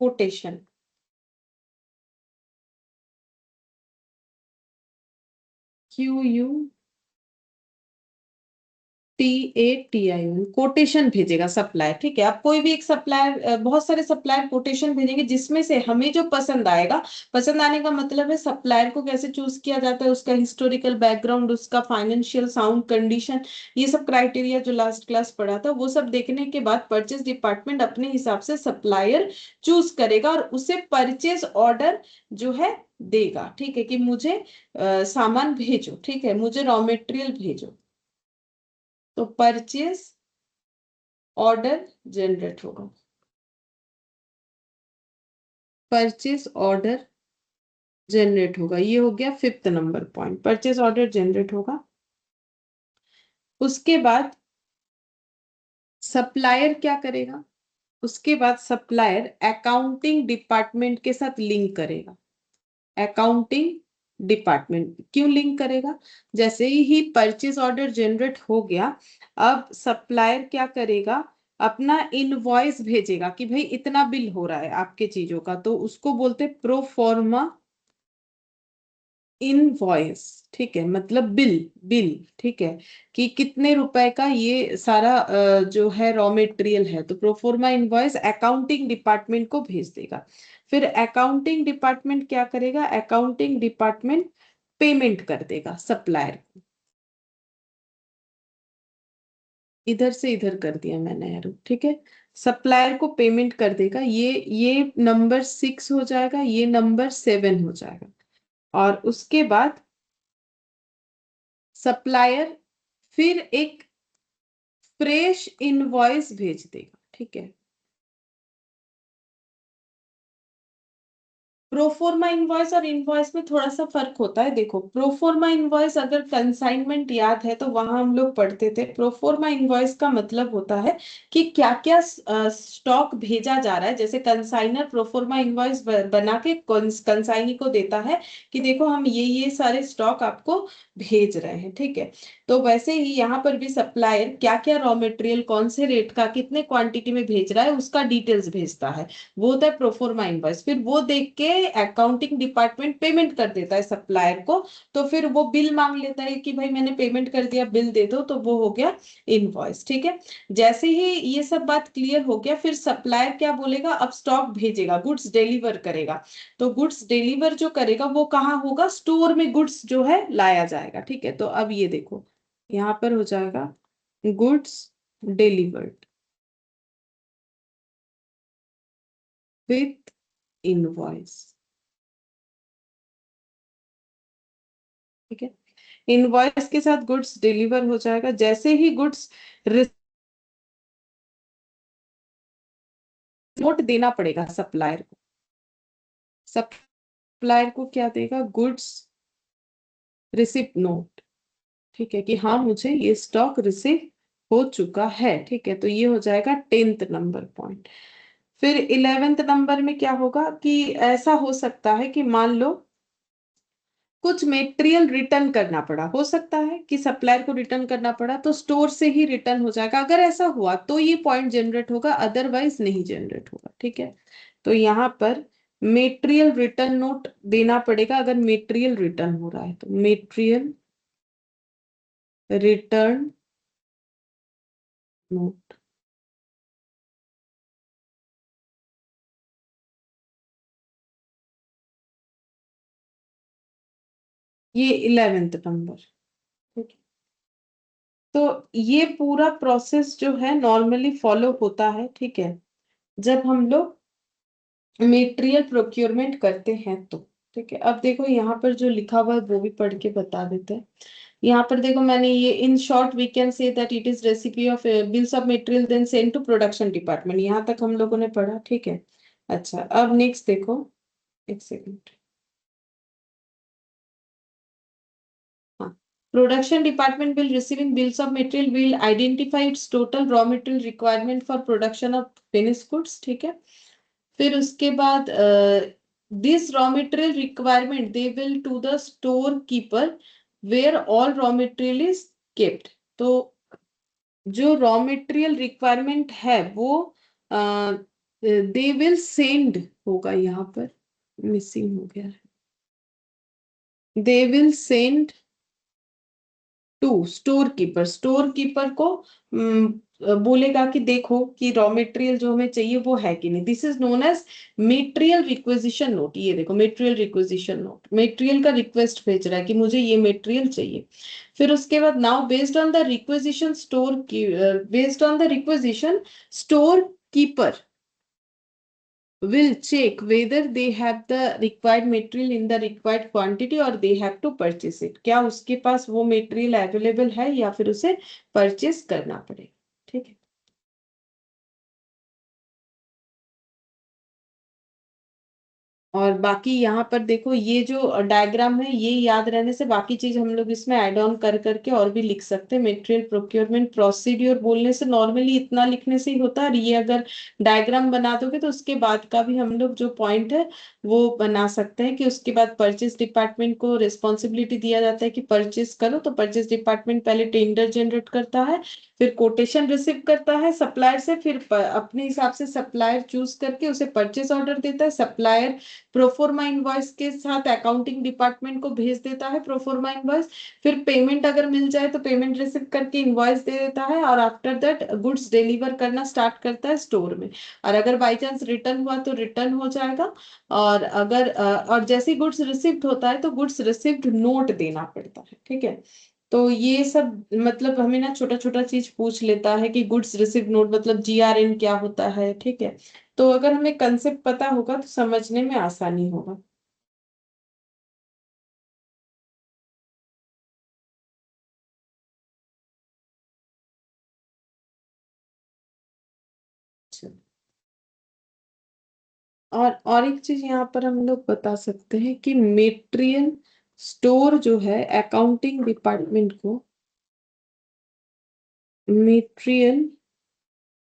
कोटेशन, QUOTATION, कोटेशन भेजेगा सप्लायर, ठीक है। अब कोई भी एक सप्लायर, बहुत सारे सप्लायर कोटेशन भेजेंगे, जिसमें से हमें जो पसंद आएगा, पसंद आने का मतलब है सप्लायर को कैसे चूज किया जाता है, उसका हिस्टोरिकल बैकग्राउंड, उसका फाइनेंशियल साउंड कंडीशन, ये सब क्राइटेरिया जो लास्ट क्लास पढ़ा था, वो सब देखने के बाद परचेज डिपार्टमेंट अपने हिसाब से सप्लायर चूज करेगा और उसे परचेज ऑर्डर जो है देगा, ठीक है, कि मुझे सामान भेजो, ठीक है, मुझे रॉ मटेरियल भेजो। तो परचेज ऑर्डर जनरेट होगा, परचेज ऑर्डर जनरेट होगा, ये हो गया fifth number point, purchase order generate होगा। उसके बाद सप्लायर क्या करेगा, उसके बाद सप्लायर अकाउंटिंग डिपार्टमेंट के साथ लिंक करेगा। अकाउंटिंग डिपार्टमेंट क्यों लिंक करेगा, जैसे ही परचेज ऑर्डर जनरेट हो गया, अब सप्लायर क्या करेगा, अपना इनवॉइस भेजेगा कि भाई इतना बिल हो रहा है आपके चीजों का, तो उसको बोलते प्रो फॉर्मा इनवॉइस, ठीक है, मतलब बिल, बिल, ठीक है, कि कितने रुपए का ये सारा जो है रॉ मटेरियल है, तो प्रोफोर्मा इनवॉइस अकाउंटिंग डिपार्टमेंट को भेज देगा। फिर अकाउंटिंग डिपार्टमेंट क्या करेगा, अकाउंटिंग डिपार्टमेंट पेमेंट कर देगा सप्लायर को, इधर से इधर कर दिया मैंने यार, ठीक है, सप्लायर को पेमेंट कर देगा, ये नंबर 6 हो जाएगा, ये नंबर 7 हो जाएगा। और उसके बाद सप्लायर फिर एक फ्रेश इनवॉइस भेज देगा, ठीक है। प्रोफोर्मा इनवॉइस और इनवॉइस में थोड़ा सा फर्क होता है, देखो प्रोफोर्मा इनवॉइस अगर कंसाइनमेंट याद है तो वहां हम लोग पढ़ते थे, प्रोफोर्मा इनवॉइस का मतलब होता है कि क्या क्या स्टॉक भेजा जा रहा है, जैसे कंसाइनर प्रोफोर्मा इनवॉइस बना के कंसाइनी को देता है कि देखो हम ये सारे स्टॉक आपको भेज रहे हैं, ठीक है। तो वैसे ही यहाँ पर भी सप्लायर क्या क्या रॉ मटेरियल कौन से रेट का कितने क्वांटिटी में भेज रहा है उसका डिटेल्स भेजता है, वो होता है प्रोफोर्मा इनवॉइस। फिर वो देख के अकाउंटिंग डिपार्टमेंट पेमेंट कर देता है सप्लायर को, तो फिर वो बिल मांग लेता है कि भाई मैंने पेमेंट कर दिया बिल दे दो, तो वो हो गया इनवॉइस, ठीक है। जैसे ही ये सब बात क्लियर हो गया, फिर सप्लायर क्या बोलेगा, अब स्टॉक भेजेगा, गुड्स डिलीवर करेगा। तो गुड्स डिलीवर जो करेगा वो कहाँ होगा, स्टोर में गुड्स जो है लाया जाएगा, ठीक है। तो अब ये देखो, यहाँ पर हो जाएगा गुड्स डिलीवर्ड विथ इनवॉइस, ठीक है। इनवॉइस के साथ गुड्स डिलीवर हो जाएगा। जैसे ही गुड्स नोट देना पड़ेगा सप्लायर को। सप्लायर को क्या देगा? Goods receipt note. ठीक है, कि हाँ मुझे ये स्टॉक रिसीव हो चुका है। ठीक है, तो ये हो जाएगा 10th नंबर पॉइंट। फिर 11th नंबर में क्या होगा कि ऐसा हो सकता है कि मान लो कुछ मटेरियल रिटर्न करना पड़ा, हो सकता है कि सप्लायर को रिटर्न करना पड़ा, तो स्टोर से ही रिटर्न हो जाएगा। अगर ऐसा हुआ तो ये पॉइंट जनरेट होगा, अदरवाइज नहीं जनरेट होगा। ठीक है, तो यहाँ पर मटेरियल रिटर्न नोट देना पड़ेगा अगर मटेरियल रिटर्न हो रहा है तो। मटेरियल रिटर्न नोट, ये 11th नंबर। ठीक है, तो ये पूरा प्रोसेस जो है नॉर्मली फॉलो होता है। ठीक है, जब हम लोग मटेरियल प्रोक्योरमेंट करते हैं तो। ठीक है, अब देखो यहाँ पर जो लिखा हुआ है वो भी पढ़ के बता देते हैं। यहाँ पर देखो मैंने ये, in short we can say that it is recipe of bills of material then send to production department. यहाँ तक हम लोगों ने पढ़ा। ठीक है, अच्छा अब नेक्स्ट देखो, एक सेकंड। हाँ, production department will receiving bills of material will identify its total raw material requirement for production of finished goods। ठीक है, फिर उसके बाद this raw material requirement they will to the store keeper where all raw material is kept. तो जो raw material requirement है वो दे will send होगा, यहाँ पर मिसिंग हो गया है। They will send to store keeper. Store keeper को बोलेगा कि देखो कि रॉ मटेरियल जो हमें चाहिए वो है कि नहीं। This is known as material requisition note. ये देखो मटेरियल रिक्वेजिशन नोट, मटेरियल का रिक्वेस्ट भेज रहा है कि मुझे ये मटेरियल चाहिए। फिर उसके बाद now based on the requisition store की, based on the requisition store keeper will check whether they have the required material in the required quantity or they have to purchase it। क्या उसके पास वो material available है या फिर उसे purchase करना पड़ेगा। ठीक है, और बाकी यहाँ पर देखो ये जो डायग्राम है ये याद रहने से बाकी चीज हम लोग इसमें ऐड ऑन कर करके और भी लिख सकते हैं। मटेरियल प्रोक्योरमेंट प्रोसीड्यूर बोलने से नॉर्मली इतना लिखने से ही होता है, और ये अगर डायग्राम बना दोगे तो उसके बाद का भी हम लोग जो पॉइंट है वो बना सकते हैं। कि उसके बाद परचेस डिपार्टमेंट को रिस्पॉन्सिबिलिटी दिया जाता है कि परचेस करो, तो परचेस डिपार्टमेंट पहले टेंडर जनरेट करता है, फिर कोटेशन रिसीव करता है सप्लायर से, फिर अपने हिसाब से सप्लायर चूज करके उसे परचेस ऑर्डर देता है। सप्लायर प्रोफोर्मा इनवॉइस के साथ अकाउंटिंग डिपार्टमेंट को भेज देता है प्रोफोर्मा इनवॉइस। फिर पेमेंट अगर मिल जाए तो पेमेंट रिसीव करके इनवॉइस दे देता है, और आफ्टर दैट गुड्स डिलीवर करना स्टार्ट करता है स्टोर में। और अगर बाई चांस रिटर्न हुआ तो रिटर्न हो जाएगा। और अगर और जैसे गुड्स रिसीव्ड होता है तो गुड्स रिसीव्ड नोट देना पड़ता है। ठीक है, तो ये सब मतलब हमें ना छोटा छोटा चीज पूछ लेता है कि गुड्स रिसीव नोट मतलब GRN क्या होता है। ठीक है, तो अगर हमें कंसेप्ट पता होगा तो समझने में आसानी होगा। अच्छा, और एक चीज यहाँ पर हम लोग बता सकते हैं कि मेटेरियल स्टोर जो है अकाउंटिंग डिपार्टमेंट को मेटेरियल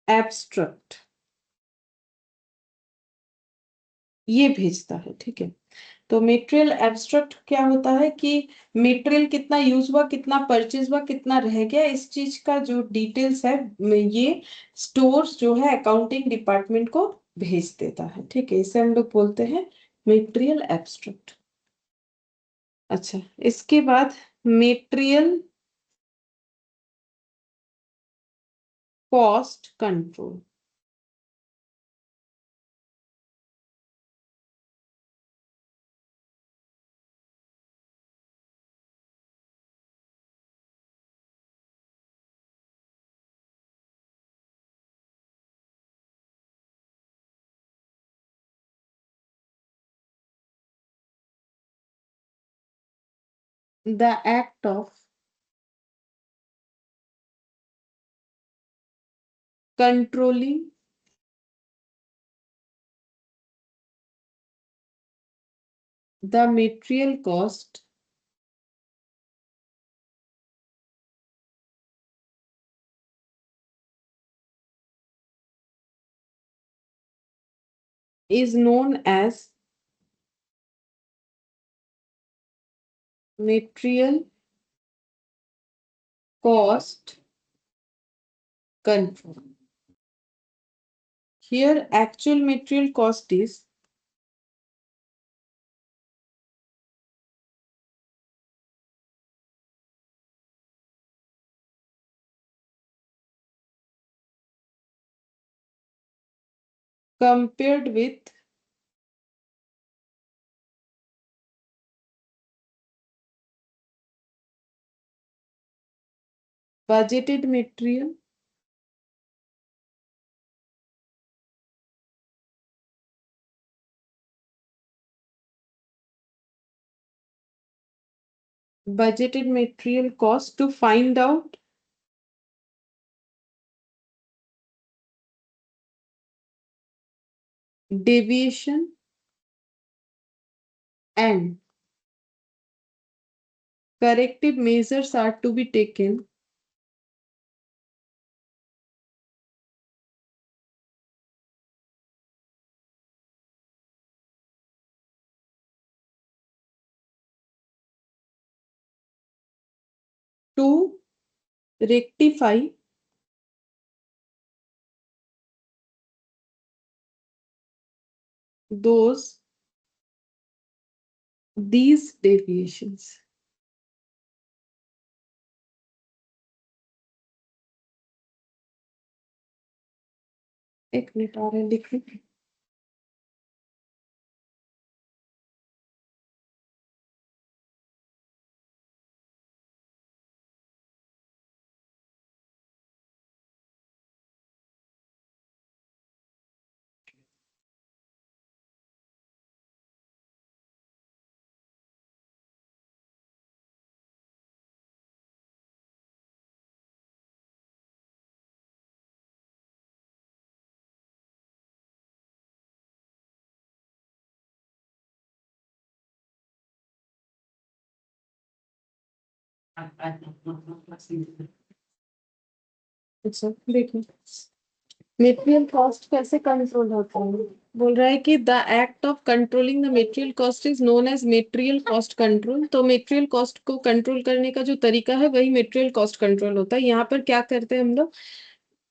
एब्स्ट्रैक्ट ये भेजता है। ठीक है, तो मेटेरियल एब्स्ट्रैक्ट क्या होता है कि मेटेरियल कितना यूज हुआ, कितना परचेज हुआ, कितना रह गया, इस चीज का जो डिटेल्स है ये स्टोर्स जो है अकाउंटिंग डिपार्टमेंट को भेज देता है। ठीक है, इसे हम लोग बोलते हैं मेटेरियल एब्स्ट्रैक्ट। अच्छा, इसके बाद material cost control. the act of controlling the material cost is known as material cost control. Here, actual material cost is compared with budgeted material cost to find out deviation and corrective measures are to be taken to rectify those these deviations. एक minute और है लिख लूं। अच्छा देखो material cost कैसे control होता है। बोल रहा है कि the act of controlling the material cost is known as material cost control. तो मेटेरियल कॉस्ट को कंट्रोल करने का जो तरीका है वही मेटेरियल कॉस्ट कंट्रोल होता है। यहाँ पर क्या करते हैं हम लोग,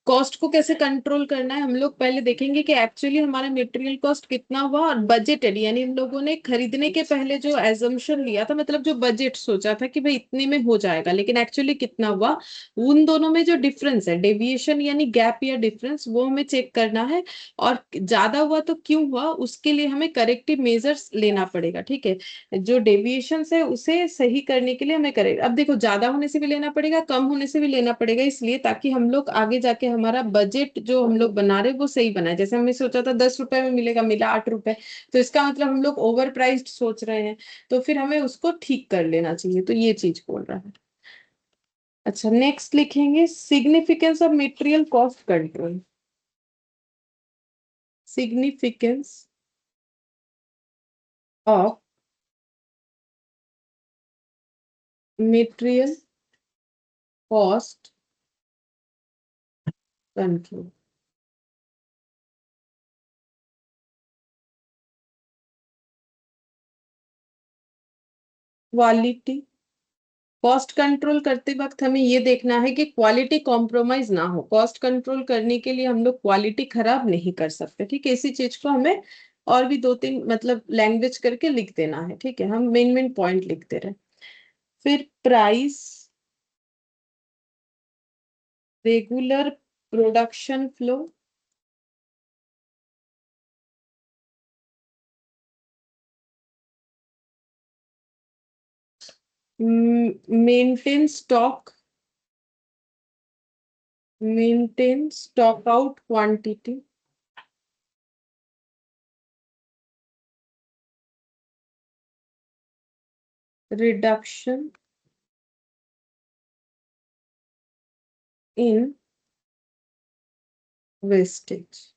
कॉस्ट को कैसे कंट्रोल करना है हम लोग पहले देखेंगे कि एक्चुअली हमारा मटेरियल कॉस्ट कितना हुआ और बजटेड यानी हम लोगों ने खरीदने के पहले जो एजम्पशन लिया था, मतलब जो बजट सोचा था कि भाई इतने में हो जाएगा, लेकिन एक्चुअली कितना हुआ, उन दोनों में जो डिफरेंस है, डेविएशन यानी गैप या डिफरेंस, वो हमें चेक करना है। और ज्यादा हुआ तो क्यों हुआ, उसके लिए हमें करेक्टिव मेजर्स लेना पड़ेगा। ठीक है, जो डेविएशन है उसे सही करने के लिए हमें करें। अब देखो ज्यादा होने से भी लेना पड़ेगा, कम होने से भी लेना पड़ेगा, इसलिए ताकि हम लोग आगे जाके हमारा बजट जो हम लोग बना रहे वो सही बनाए। जैसे हमने सोचा था 10 रुपए में मिलेगा, मिला 8 रुपए, तो इसका मतलब हम लोग ओवर प्राइस्ड सोच रहे हैं, तो फिर हमें उसको ठीक कर लेना चाहिए। तो ये चीज बोल रहा है। अच्छा नेक्स्ट लिखेंगे significance of material cost control. Significance of material cost control. Quality cost control करते वक्त हमें ये देखना है कि क्वालिटी कॉम्प्रोमाइज ना हो। कॉस्ट कंट्रोल करने के लिए हम लोग क्वालिटी खराब नहीं कर सकते। ठीक है, इसी चीज को हमें और भी दो तीन मतलब लैंग्वेज करके लिख देना है। ठीक है, हम मेन मेन पॉइंट लिखते रहे। फिर price, regular production flow, maintain stock, maintain stock out quantity, reduction in wastage.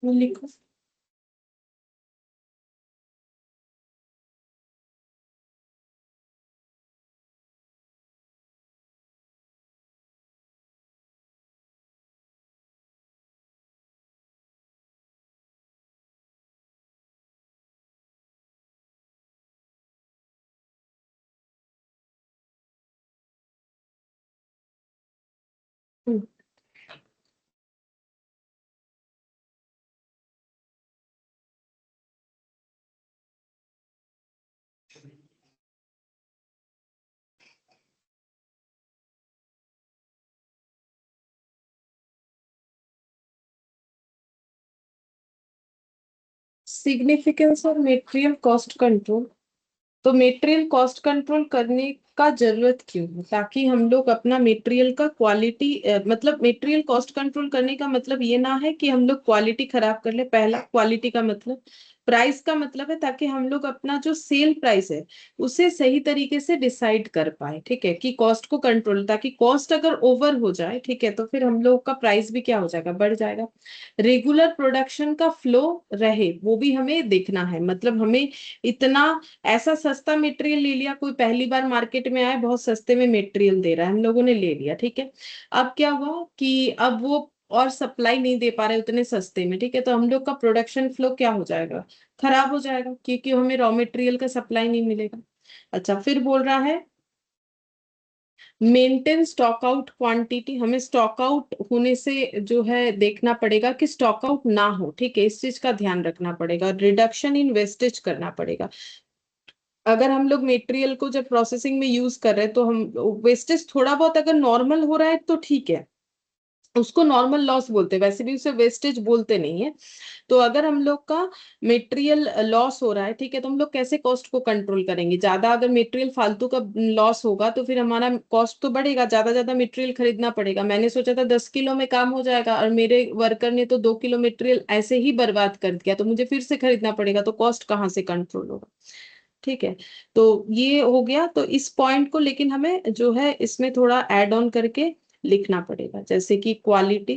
लिखो। Significance of material cost control. तो मटेरियल कॉस्ट कंट्रोल करने का जरूरत क्यों है? ताकि हम लोग अपना मटेरियल का क्वालिटी, मतलब मटेरियल कॉस्ट कंट्रोल करने का मतलब ये ना है कि हम लोग क्वालिटी खराब कर ले। पहला, क्वालिटी का मतलब, प्राइस का मतलब है ताकि हम लोग अपना जो सेल प्राइस है उसे सही तरीके से डिसाइड कर पाए, ठीक है, कि कॉस्ट को कंट्रोल, ताकि कॉस्ट अगर ओवर हो जाए, ठीक है, तो फिर हम लोग का प्राइस भी क्या हो जाएगा, बढ़ जाएगा। रेगुलर प्रोडक्शन का फ्लो रहे, वो भी हमें देखना है। मतलब हमें इतना ऐसा सस्ता मटेरियल ले लिया, कोई पहली बार मार्केट में आया, बहुत सस्ते में मटेरियल दे रहा है, हम लोगों ने ले लिया, ठीक है। अब क्या हुआ कि अब वो और सप्लाई नहीं दे पा रहे उतने सस्ते में, ठीक है, तो हम लोग का प्रोडक्शन फ्लो क्या हो जाएगा, खराब हो जाएगा, क्योंकि हमें रॉ मटेरियल का सप्लाई नहीं मिलेगा। अच्छा, फिर बोल रहा है मेंटेन स्टॉक आउट क्वांटिटी। हमें स्टॉक आउट होने से जो है देखना पड़ेगा कि स्टॉक आउट ना हो, ठीक है, इस चीज का ध्यान रखना पड़ेगा। रिडक्शन इन वेस्टेज करना पड़ेगा। अगर हम लोग मटेरियल को जब प्रोसेसिंग में यूज कर रहे हैं तो हम वेस्टेज थोड़ा बहुत अगर नॉर्मल हो रहा है तो ठीक है, उसको नॉर्मल लॉस बोलते हैं, वैसे भी उसे वेस्टेज बोलते नहीं है। तो अगर हम लोग का मटेरियल लॉस हो रहा है, ठीक है, तो हम लोग कैसे कॉस्ट को कंट्रोल करेंगे? ज्यादा अगर मटेरियल फालतू का लॉस होगा तो फिर हमारा कॉस्ट तो बढ़ेगा, ज्यादा ज्यादा मटेरियल खरीदना पड़ेगा। मैंने सोचा था 10 किलो में काम हो जाएगा और मेरे वर्कर ने तो 2 किलो मटेरियल ऐसे ही बर्बाद कर दिया, तो मुझे फिर से खरीदना पड़ेगा, तो कॉस्ट कहाँ से कंट्रोल होगा? ठीक है। तो ये हो गया। तो इस पॉइंट को लेकिन हमें जो है इसमें थोड़ा ऐड ऑन करके लिखना पड़ेगा, जैसे कि क्वालिटी,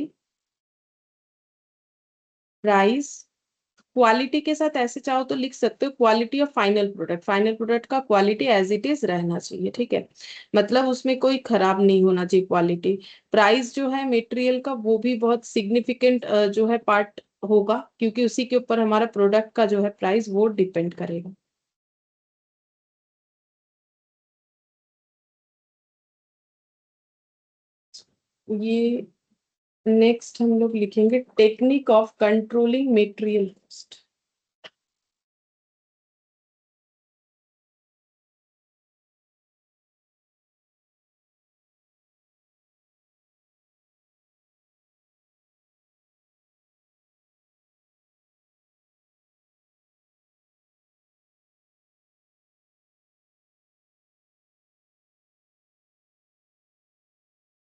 प्राइस। क्वालिटी के साथ ऐसे चाहो तो लिख सकते हो quality of final product. Final product का क्वालिटी एज इट इज रहना चाहिए, ठीक है, मतलब उसमें कोई खराब नहीं होना चाहिए क्वालिटी। प्राइस जो है मटेरियल का वो भी बहुत सिग्निफिकेंट जो है पार्ट होगा, क्योंकि उसी के ऊपर हमारा प्रोडक्ट का जो है प्राइस वो डिपेंड करेगा। ये नेक्स्ट हम लोग लिखेंगे technique of controlling material cost.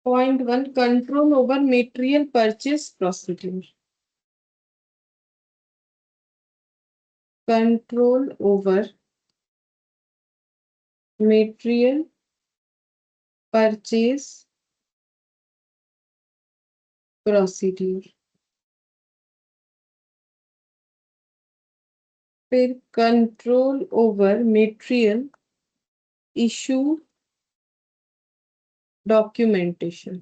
Point one, control over material purchase procedure. Control over material purchase procedure. फिर control over material issue documentation.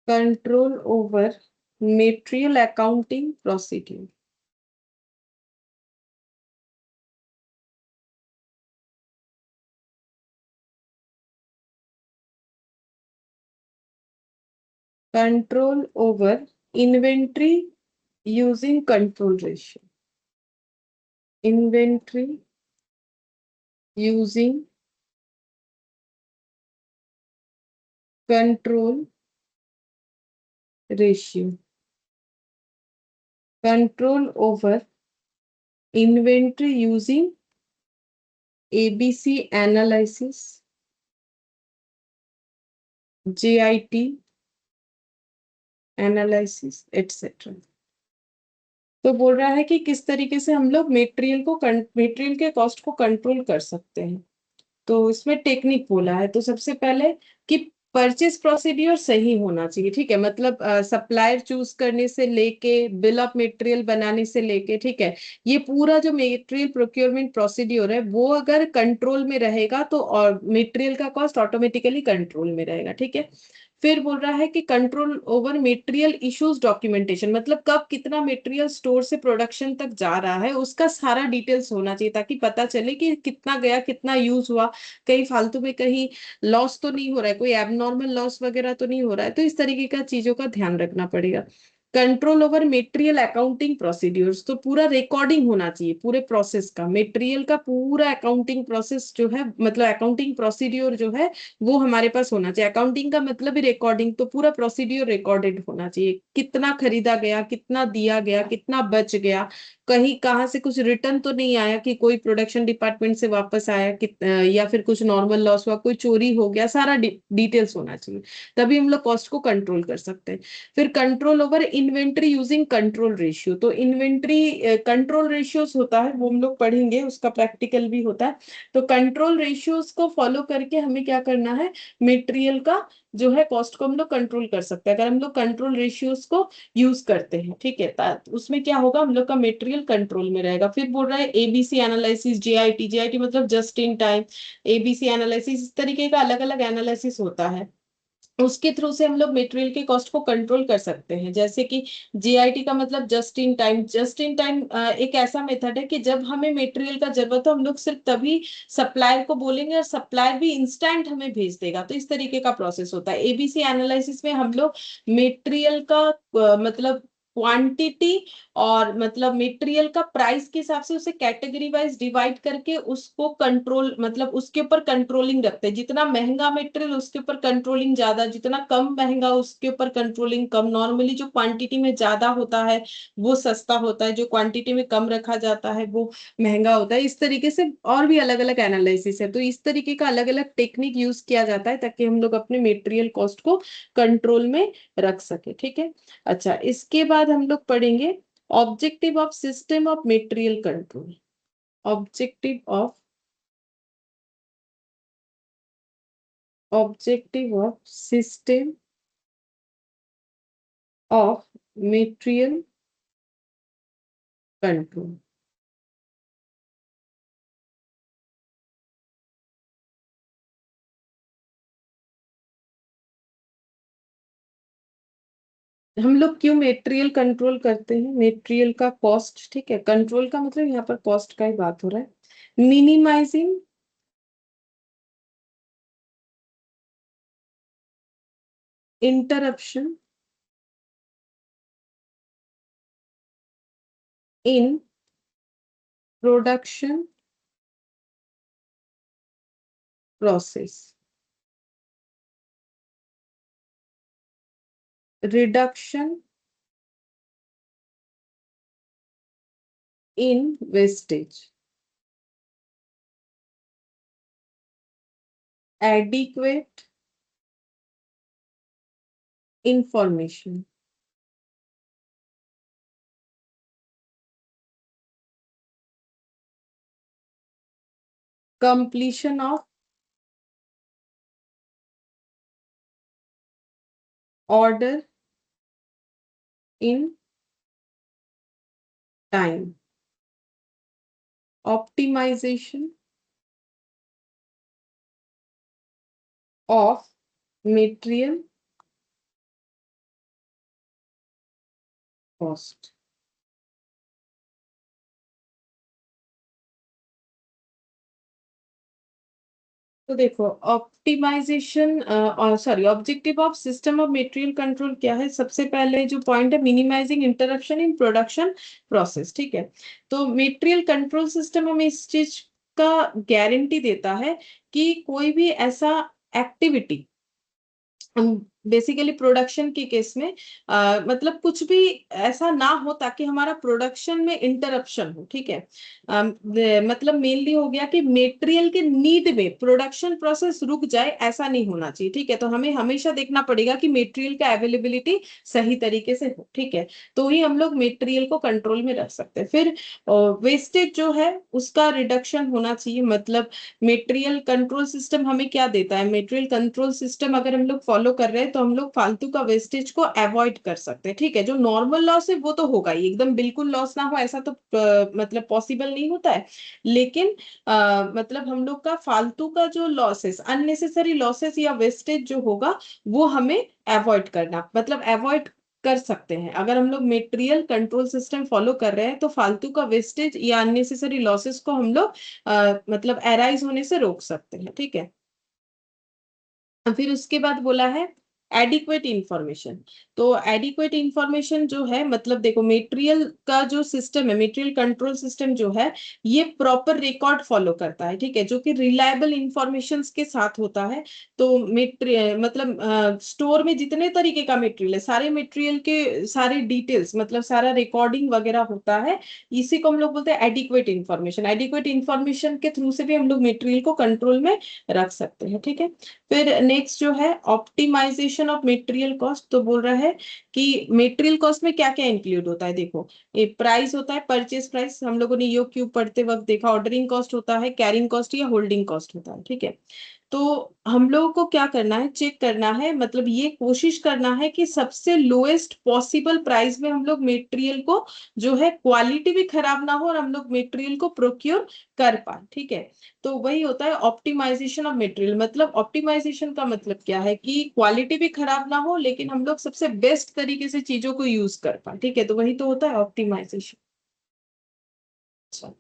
Control over material accounting procedure. Control over inventory using control ratio. Inventory using control ratio. Control over inventory using ABC analysis, JIT analysis etcetera. तो बोल रहा है कि किस तरीके से हम लोग मटेरियल के कॉस्ट को कंट्रोल कर सकते हैं। तो इसमें टेक्निक बोला है, तो सबसे पहले कि परचेस प्रोसीड्यूर सही होना चाहिए, ठीक है, मतलब सप्लायर चूज करने से लेके बिल ऑफ मटेरियल बनाने से लेके, ठीक है, ये पूरा जो मटेरियल प्रोक्योरमेंट प्रोसीड्यूर है वो अगर कंट्रोल में रहेगा तो और मटेरियल का कॉस्ट ऑटोमेटिकली कंट्रोल में रहेगा, ठीक है। फिर बोल रहा है कि control over material issues documentation, मतलब कब कितना मटेरियल स्टोर से प्रोडक्शन तक जा रहा है उसका सारा डिटेल्स होना चाहिए, ताकि पता चले कि कितना गया, कितना यूज हुआ, कहीं फालतू में कहीं लॉस तो नहीं हो रहा है, कोई एबनॉर्मल लॉस वगैरह तो नहीं हो रहा है। तो इस तरीके का चीजों का ध्यान रखना पड़ेगा। Control over material accounting procedures, तो पूरा रिकॉर्डिंग होना चाहिए पूरे प्रोसेस का, मटेरियल का पूरा अकाउंटिंग प्रोसेस जो है, मतलब अकाउंटिंग प्रोसीड्यूर जो है वो हमारे पास होना चाहिए। अकाउंटिंग का मतलब ही रिकॉर्डिंग, तो पूरा प्रोसीड्यूर रिकॉर्डेड होना चाहिए, कितना खरीदा गया, कितना दिया गया, कितना बच गया, कहीं कहाँ से कुछ रिटर्न तो नहीं आया कि कोई प्रोडक्शन डिपार्टमेंट से वापस आया या फिर कुछ नॉर्मल लॉस हुआ, कोई चोरी हो गया, सारा डिटेल्स होना चाहिए, तभी हम लोग कॉस्ट को कंट्रोल कर सकते हैं। फिर control over inventory using control ratio, तो इन्वेंट्री कंट्रोल रेशियोज होता है वो हम लोग पढ़ेंगे, उसका प्रैक्टिकल भी होता है। तो कंट्रोल रेशियोज को फॉलो करके हमें क्या करना है, मटेरियल का जो है कॉस्ट को हम लोग कंट्रोल कर सकते हैं, अगर हम लोग कंट्रोल रेशियोज को यूज करते हैं, ठीक है, उसमें क्या होगा, हम लोग का मटेरियल कंट्रोल में रहेगा। फिर बोल रहा है एबीसी एनालिसिस, जेआईटी, जेआईटी मतलब just in time, ABC analysis, इस तरीके का अलग अलग एनालिसिस होता है, उसके थ्रू से हम लोग मटेरियल के कॉस्ट को कंट्रोल कर सकते हैं। जैसे कि जीआईटी का मतलब just in time, just in time एक ऐसा मेथड है कि जब हमें मटेरियल का जरूरत हो हम लोग सिर्फ तभी सप्लायर को बोलेंगे और सप्लायर भी इंस्टेंट हमें भेज देगा, तो इस तरीके का प्रोसेस होता है। एबीसी एनालिसिस में हम लोग मटेरियल का मतलब क्वांटिटी और मतलब मटेरियल का प्राइस के हिसाब से उसे कैटेगरी वाइज डिवाइड करके उसको कंट्रोल, मतलब उसके ऊपर कंट्रोलिंग रखते हैं, जितना महंगा मटेरियल उसके ऊपर कंट्रोलिंग ज्यादा, जितना कम महंगा उसके ऊपर कंट्रोलिंग कम, नॉर्मली जो क्वांटिटी में ज्यादा होता है वो सस्ता होता है, जो क्वांटिटी में कम रखा जाता है वो महंगा होता है, इस तरीके से और भी अलग अलग एनालिसिस है। तो इस तरीके का अलग अलग टेक्निक यूज किया जाता है ताकि हम लोग अपने मटेरियल कॉस्ट को कंट्रोल में रख सके, ठीक है। अच्छा, इसके बाद हम लोग पढ़ेंगे objective of system of material control, objective of system of material control. हम लोग क्यों मटेरियल कंट्रोल करते हैं, मटेरियल का कॉस्ट, ठीक है, कंट्रोल का मतलब यहाँ पर कॉस्ट का ही बात हो रहा है। Minimizing interruption in production process, reduction in wastage, adequate information, completion of order in time, optimization of material cost। तो देखो optimization sorry objective of system of material control क्या है, सबसे पहले जो पॉइंट है minimizing interruption in production process, ठीक है। तो मटेरियल कंट्रोल सिस्टम हमें इस चीज का गारंटी देता है कि कोई भी ऐसा एक्टिविटी बेसिकली प्रोडक्शन के केस में मतलब कुछ भी ऐसा ना हो ताकि हमारा प्रोडक्शन में इंटरप्शन हो, ठीक है। मतलब मेनली हो गया कि मटेरियल के नीड में प्रोडक्शन प्रोसेस रुक जाए, ऐसा नहीं होना चाहिए, ठीक है। तो हमें हमेशा देखना पड़ेगा कि मटेरियल का अवेलेबिलिटी सही तरीके से हो, ठीक है। तो ही हम लोग मटेरियल को कंट्रोल में रख सकते हैं। फिर वेस्टेज जो है उसका रिडक्शन होना चाहिए। मतलब मटेरियल कंट्रोल सिस्टम हमें क्या देता है, मटेरियल कंट्रोल सिस्टम अगर हम लोग फॉलो कर रहे हैं तो हम लोग फालतू का वेस्टेज को अवॉइड कर सकते हैं, ठीक है। जो नॉर्मल लॉस है वो तो होगा ही, एकदम बिल्कुल लॉस ना हो ऐसा तो मतलब पॉसिबल नहीं होता है। लेकिन मतलब हम लोग का फालतू का जो लॉसेस, अननेसेसरी लॉसेस या वेस्टेज जो होगा वो हमें अवॉइड करना, मतलब अवॉइड कर सकते हैं। अगर हम लोग मटेरियल कंट्रोल सिस्टम फॉलो कर रहे हैं तो फालतू का वेस्टेज या अननेसेसरी लॉसेस को हम लोग मतलब एराइज होने से रोक सकते हैं, ठीक है। फिर उसके बाद बोला है एडिक्वेट इंफॉर्मेशन। तो एडिक्वेट इंफॉर्मेशन जो है, मतलब देखो मटेरियल का जो सिस्टम है, मटेरियल कंट्रोल सिस्टम जो है, ये प्रॉपर रिकॉर्ड फॉलो करता है, ठीक है, जो कि रिलायबल इंफॉर्मेशन के साथ होता है। तो मटेरियल मतलब स्टोर में जितने तरीके का मटेरियल है, सारे मटेरियल के सारे डिटेल्स, मतलब सारा रिकॉर्डिंग वगैरह होता है। इसी को हम लोग बोलते हैं एडिक्वेट इंफॉर्मेशन। एडिक्वेट इंफॉर्मेशन के थ्रू से भी हम लोग मटेरियल को कंट्रोल में रख सकते हैं, ठीक है। फिर नेक्स्ट जो है ऑप्टिमाइजेशन ऑफ मटेरियल कॉस्ट। तो बोल रहा है कि मटेरियल कॉस्ट में क्या क्या इंक्लूड होता है। देखो, ये प्राइस होता है, परचेज प्राइस, हम लोगों ने यो क्यूब पढ़ते वक्त देखा। ऑर्डरिंग कॉस्ट होता है, कैरिंग कॉस्ट या होल्डिंग कॉस्ट होता है, ठीक है। तो हम लोगों को क्या करना है, चेक करना है, मतलब ये कोशिश करना है कि सबसे लोएस्ट पॉसिबल प्राइस में हम लोग मटेरियल को, जो है क्वालिटी भी खराब ना हो और हम लोग मटेरियल को प्रोक्योर कर पाए, ठीक है। तो वही होता है ऑप्टिमाइजेशन ऑफ मटेरियल। मतलब ऑप्टिमाइजेशन का मतलब क्या है कि क्वालिटी भी खराब ना हो लेकिन हम लोग सबसे बेस्ट तरीके से चीजों को यूज कर पाए, ठीक है। तो वही तो होता है ऑप्टिमाइजेशन। अच्छा,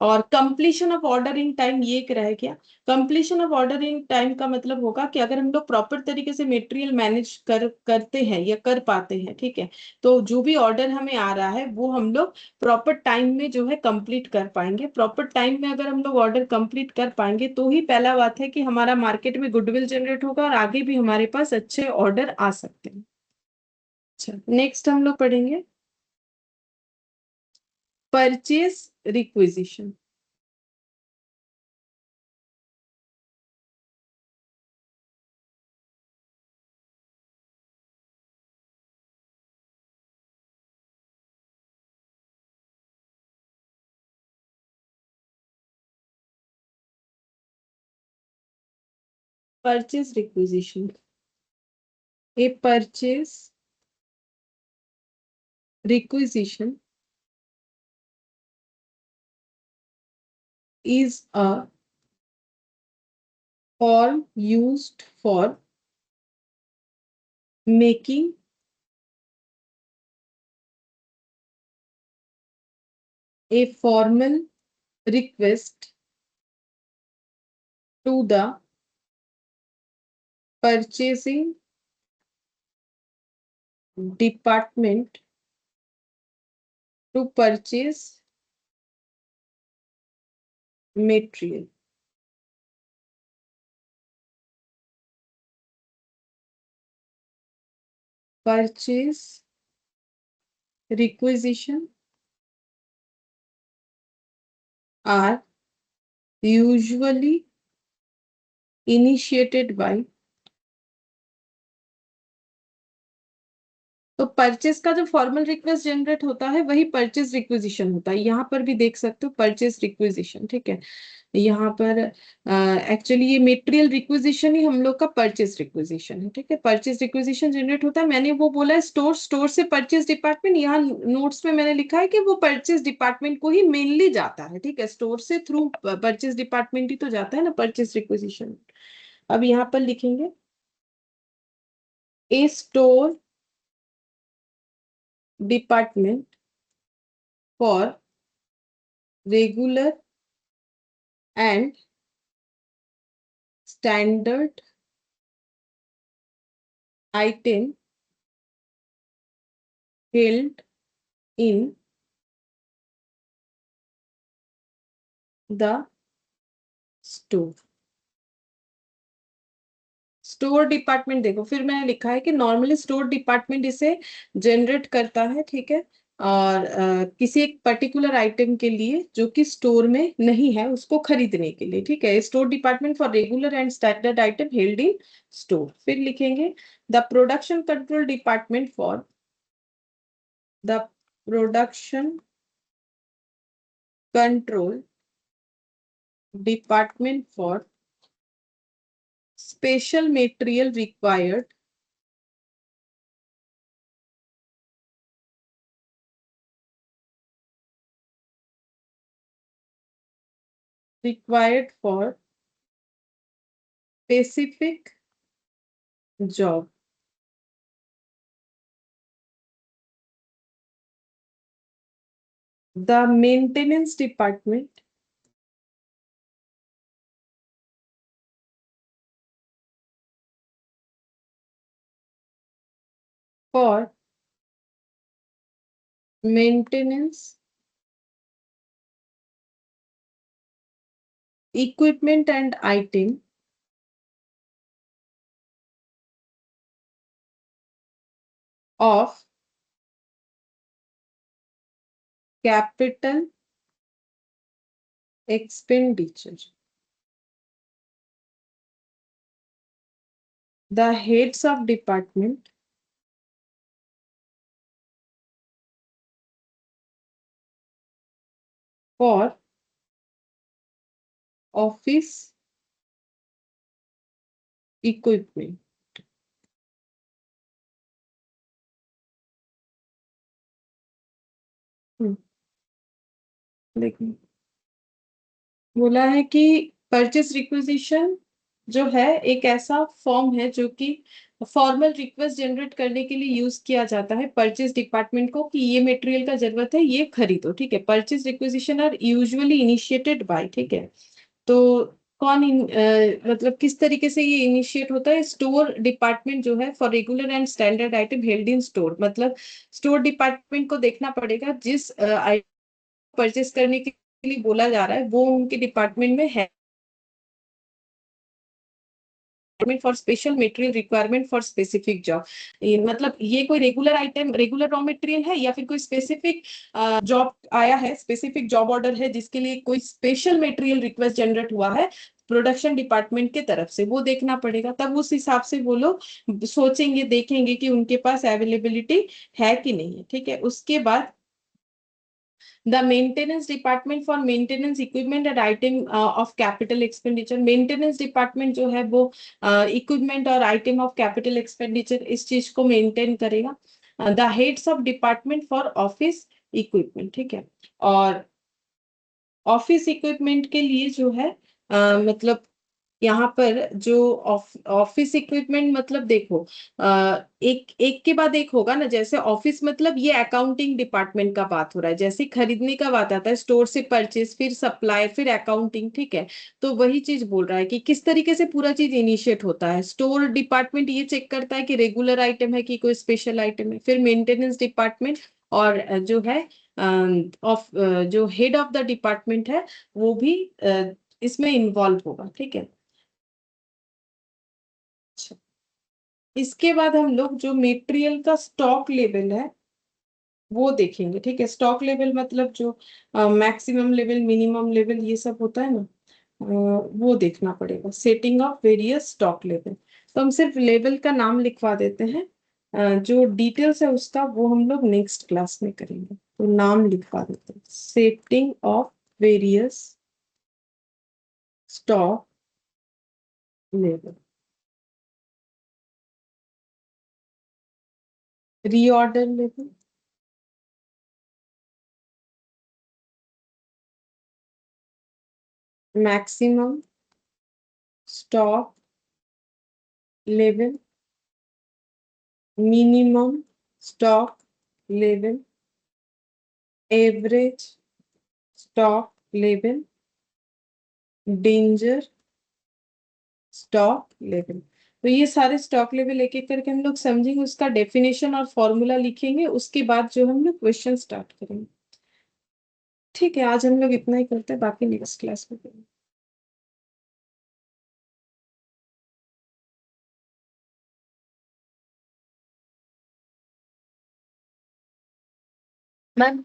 और completion of order in time, ये एक रह गया। Completion of order in time का मतलब होगा कि अगर हम लोग प्रॉपर तरीके से मटेरियल मैनेज करते हैं या कर पाते हैं, ठीक है, तो जो भी ऑर्डर हमें आ रहा है वो हम लोग प्रॉपर टाइम में जो है कंप्लीट कर पाएंगे। प्रॉपर टाइम में अगर हम लोग ऑर्डर कंप्लीट कर पाएंगे तो ही पहला बात है कि हमारा मार्केट में गुडविल जनरेट होगा और आगे भी हमारे पास अच्छे ऑर्डर आ सकते हैं। अच्छा, नेक्स्ट हम लोग पढ़ेंगे purchase requisition. Purchase requisition, a purchase requisition is a form used for making a formal request to the purchasing department to purchase material. Purchase requisition are usually initiated by, तो purchase का जो formal request generate होता है वही purchase requisition होता है। यहाँ पर भी देख सकते हो परचेस रिक्विजिशन, ठीक है। यहाँ पर एक्चुअली ये मटेरियल रिक्विजिशन ही हम लोग का परचेस रिक्विजिशन है, ठीक है। परचेस रिक्विजिशन जनरेट होता है, मैंने वो बोला है स्टोर, स्टोर से परचेस डिपार्टमेंट। यहाँ नोट्स में मैंने लिखा है कि वो परचेस डिपार्टमेंट को ही मेनली जाता है, ठीक है। स्टोर से थ्रू परचेस डिपार्टमेंट ही तो जाता है ना परचेस रिक्विजिशन। अब यहाँ पर लिखेंगे a store department for regular and standard item held in the store. Store department देखो, फिर मैंने लिखा है कि नॉर्मली स्टोर डिपार्टमेंट इसे जनरेट करता है, ठीक है। और किसी एक पर्टिकुलर आइटम के लिए जो कि स्टोर में नहीं है उसको खरीदने के लिए, ठीक है। Store department for regular and standard item held in store. फिर लिखेंगे the production control department for the production control department for special material required for specific job. The maintenance department for maintenance equipment and item of capital expenditure. The heads of department for office equipment. देखिए बोला है कि purchase requisition जो है एक ऐसा form है जो कि फॉर्मल रिक्वेस्ट जनरेट करने के लिए यूज किया जाता है परचेस डिपार्टमेंट को कि ये मटेरियल का जरूरत है, ये खरीदो, ठीक है। Purchase requisition are usually initiated by, ठीक है। तो मतलब किस तरीके से ये इनिशिएट होता है? स्टोर डिपार्टमेंट जो है for regular and standard item held in store, मतलब स्टोर डिपार्टमेंट को देखना पड़ेगा जिस परचेस करने के लिए बोला जा रहा है वो उनके डिपार्टमेंट में है for special material requirement for specific job. मतलब ये कोई regular item, regular raw material है या फिर कोई स्पेसिफिक जॉब आया है, स्पेसिफिक जॉब ऑर्डर है जिसके लिए कोई स्पेशल मटेरियल रिक्वेस्ट जनरेट हुआ है प्रोडक्शन डिपार्टमेंट के तरफ से, वो देखना पड़ेगा। तब उस हिसाब से वो लोग सोचेंगे, देखेंगे कि उनके पास अवेलेबिलिटी है कि नहीं है, ठीक है। उसके बाद the maintenance department for maintenance equipment and item of capital expenditure। maintenance department जो है वो equipment और item of capital expenditure इस चीज को maintain करेगा। the heads of department for office equipment, ठीक है। और ऑफिस इक्विपमेंट के लिए जो है मतलब यहाँ पर जो ऑफिस इक्विपमेंट मतलब देखो एक एक के बाद एक होगा ना। जैसे ऑफिस मतलब ये अकाउंटिंग डिपार्टमेंट का बात हो रहा है, जैसे खरीदने का बात आता है स्टोर से परचेज, फिर सप्लाई, फिर अकाउंटिंग, ठीक है। तो वही चीज बोल रहा है कि किस तरीके से पूरा चीज इनिशिएट होता है। स्टोर डिपार्टमेंट ये चेक करता है कि रेगुलर आइटम है कि कोई स्पेशल आइटम है। फिर मेंटेनेंस डिपार्टमेंट और जो है ऑफ जो हेड ऑफ द डिपार्टमेंट है वो भी इसमें इन्वॉल्व होगा, ठीक है। अच्छा, इसके बाद हम लोग जो मटेरियल का स्टॉक लेवल है वो देखेंगे, ठीक है। स्टॉक लेवल मतलब जो मैक्सिमम लेवल, मिनिमम लेवल, ये सब होता है ना, वो देखना पड़ेगा। Setting of various stock level, तो हम सिर्फ लेवल का नाम लिखवा देते हैं। जो डिटेल्स है उसका वो हम लोग नेक्स्ट क्लास में करेंगे, तो नाम लिखवा देते हैं setting of various stock level. Reorder level, maximum stock level, minimum stock level, average stock level, danger stock level. तो ये सारे स्टॉक लेवल एक एक करके हम लोग समझेंगे, उसका डेफिनेशन और फॉर्मूला लिखेंगे, उसके बाद जो हम लोग क्वेश्चन स्टार्ट करेंगे। ठीक है, आज हम लोग इतना ही करते हैं, बाकी नेक्स्ट क्लास में करेंगे। मैम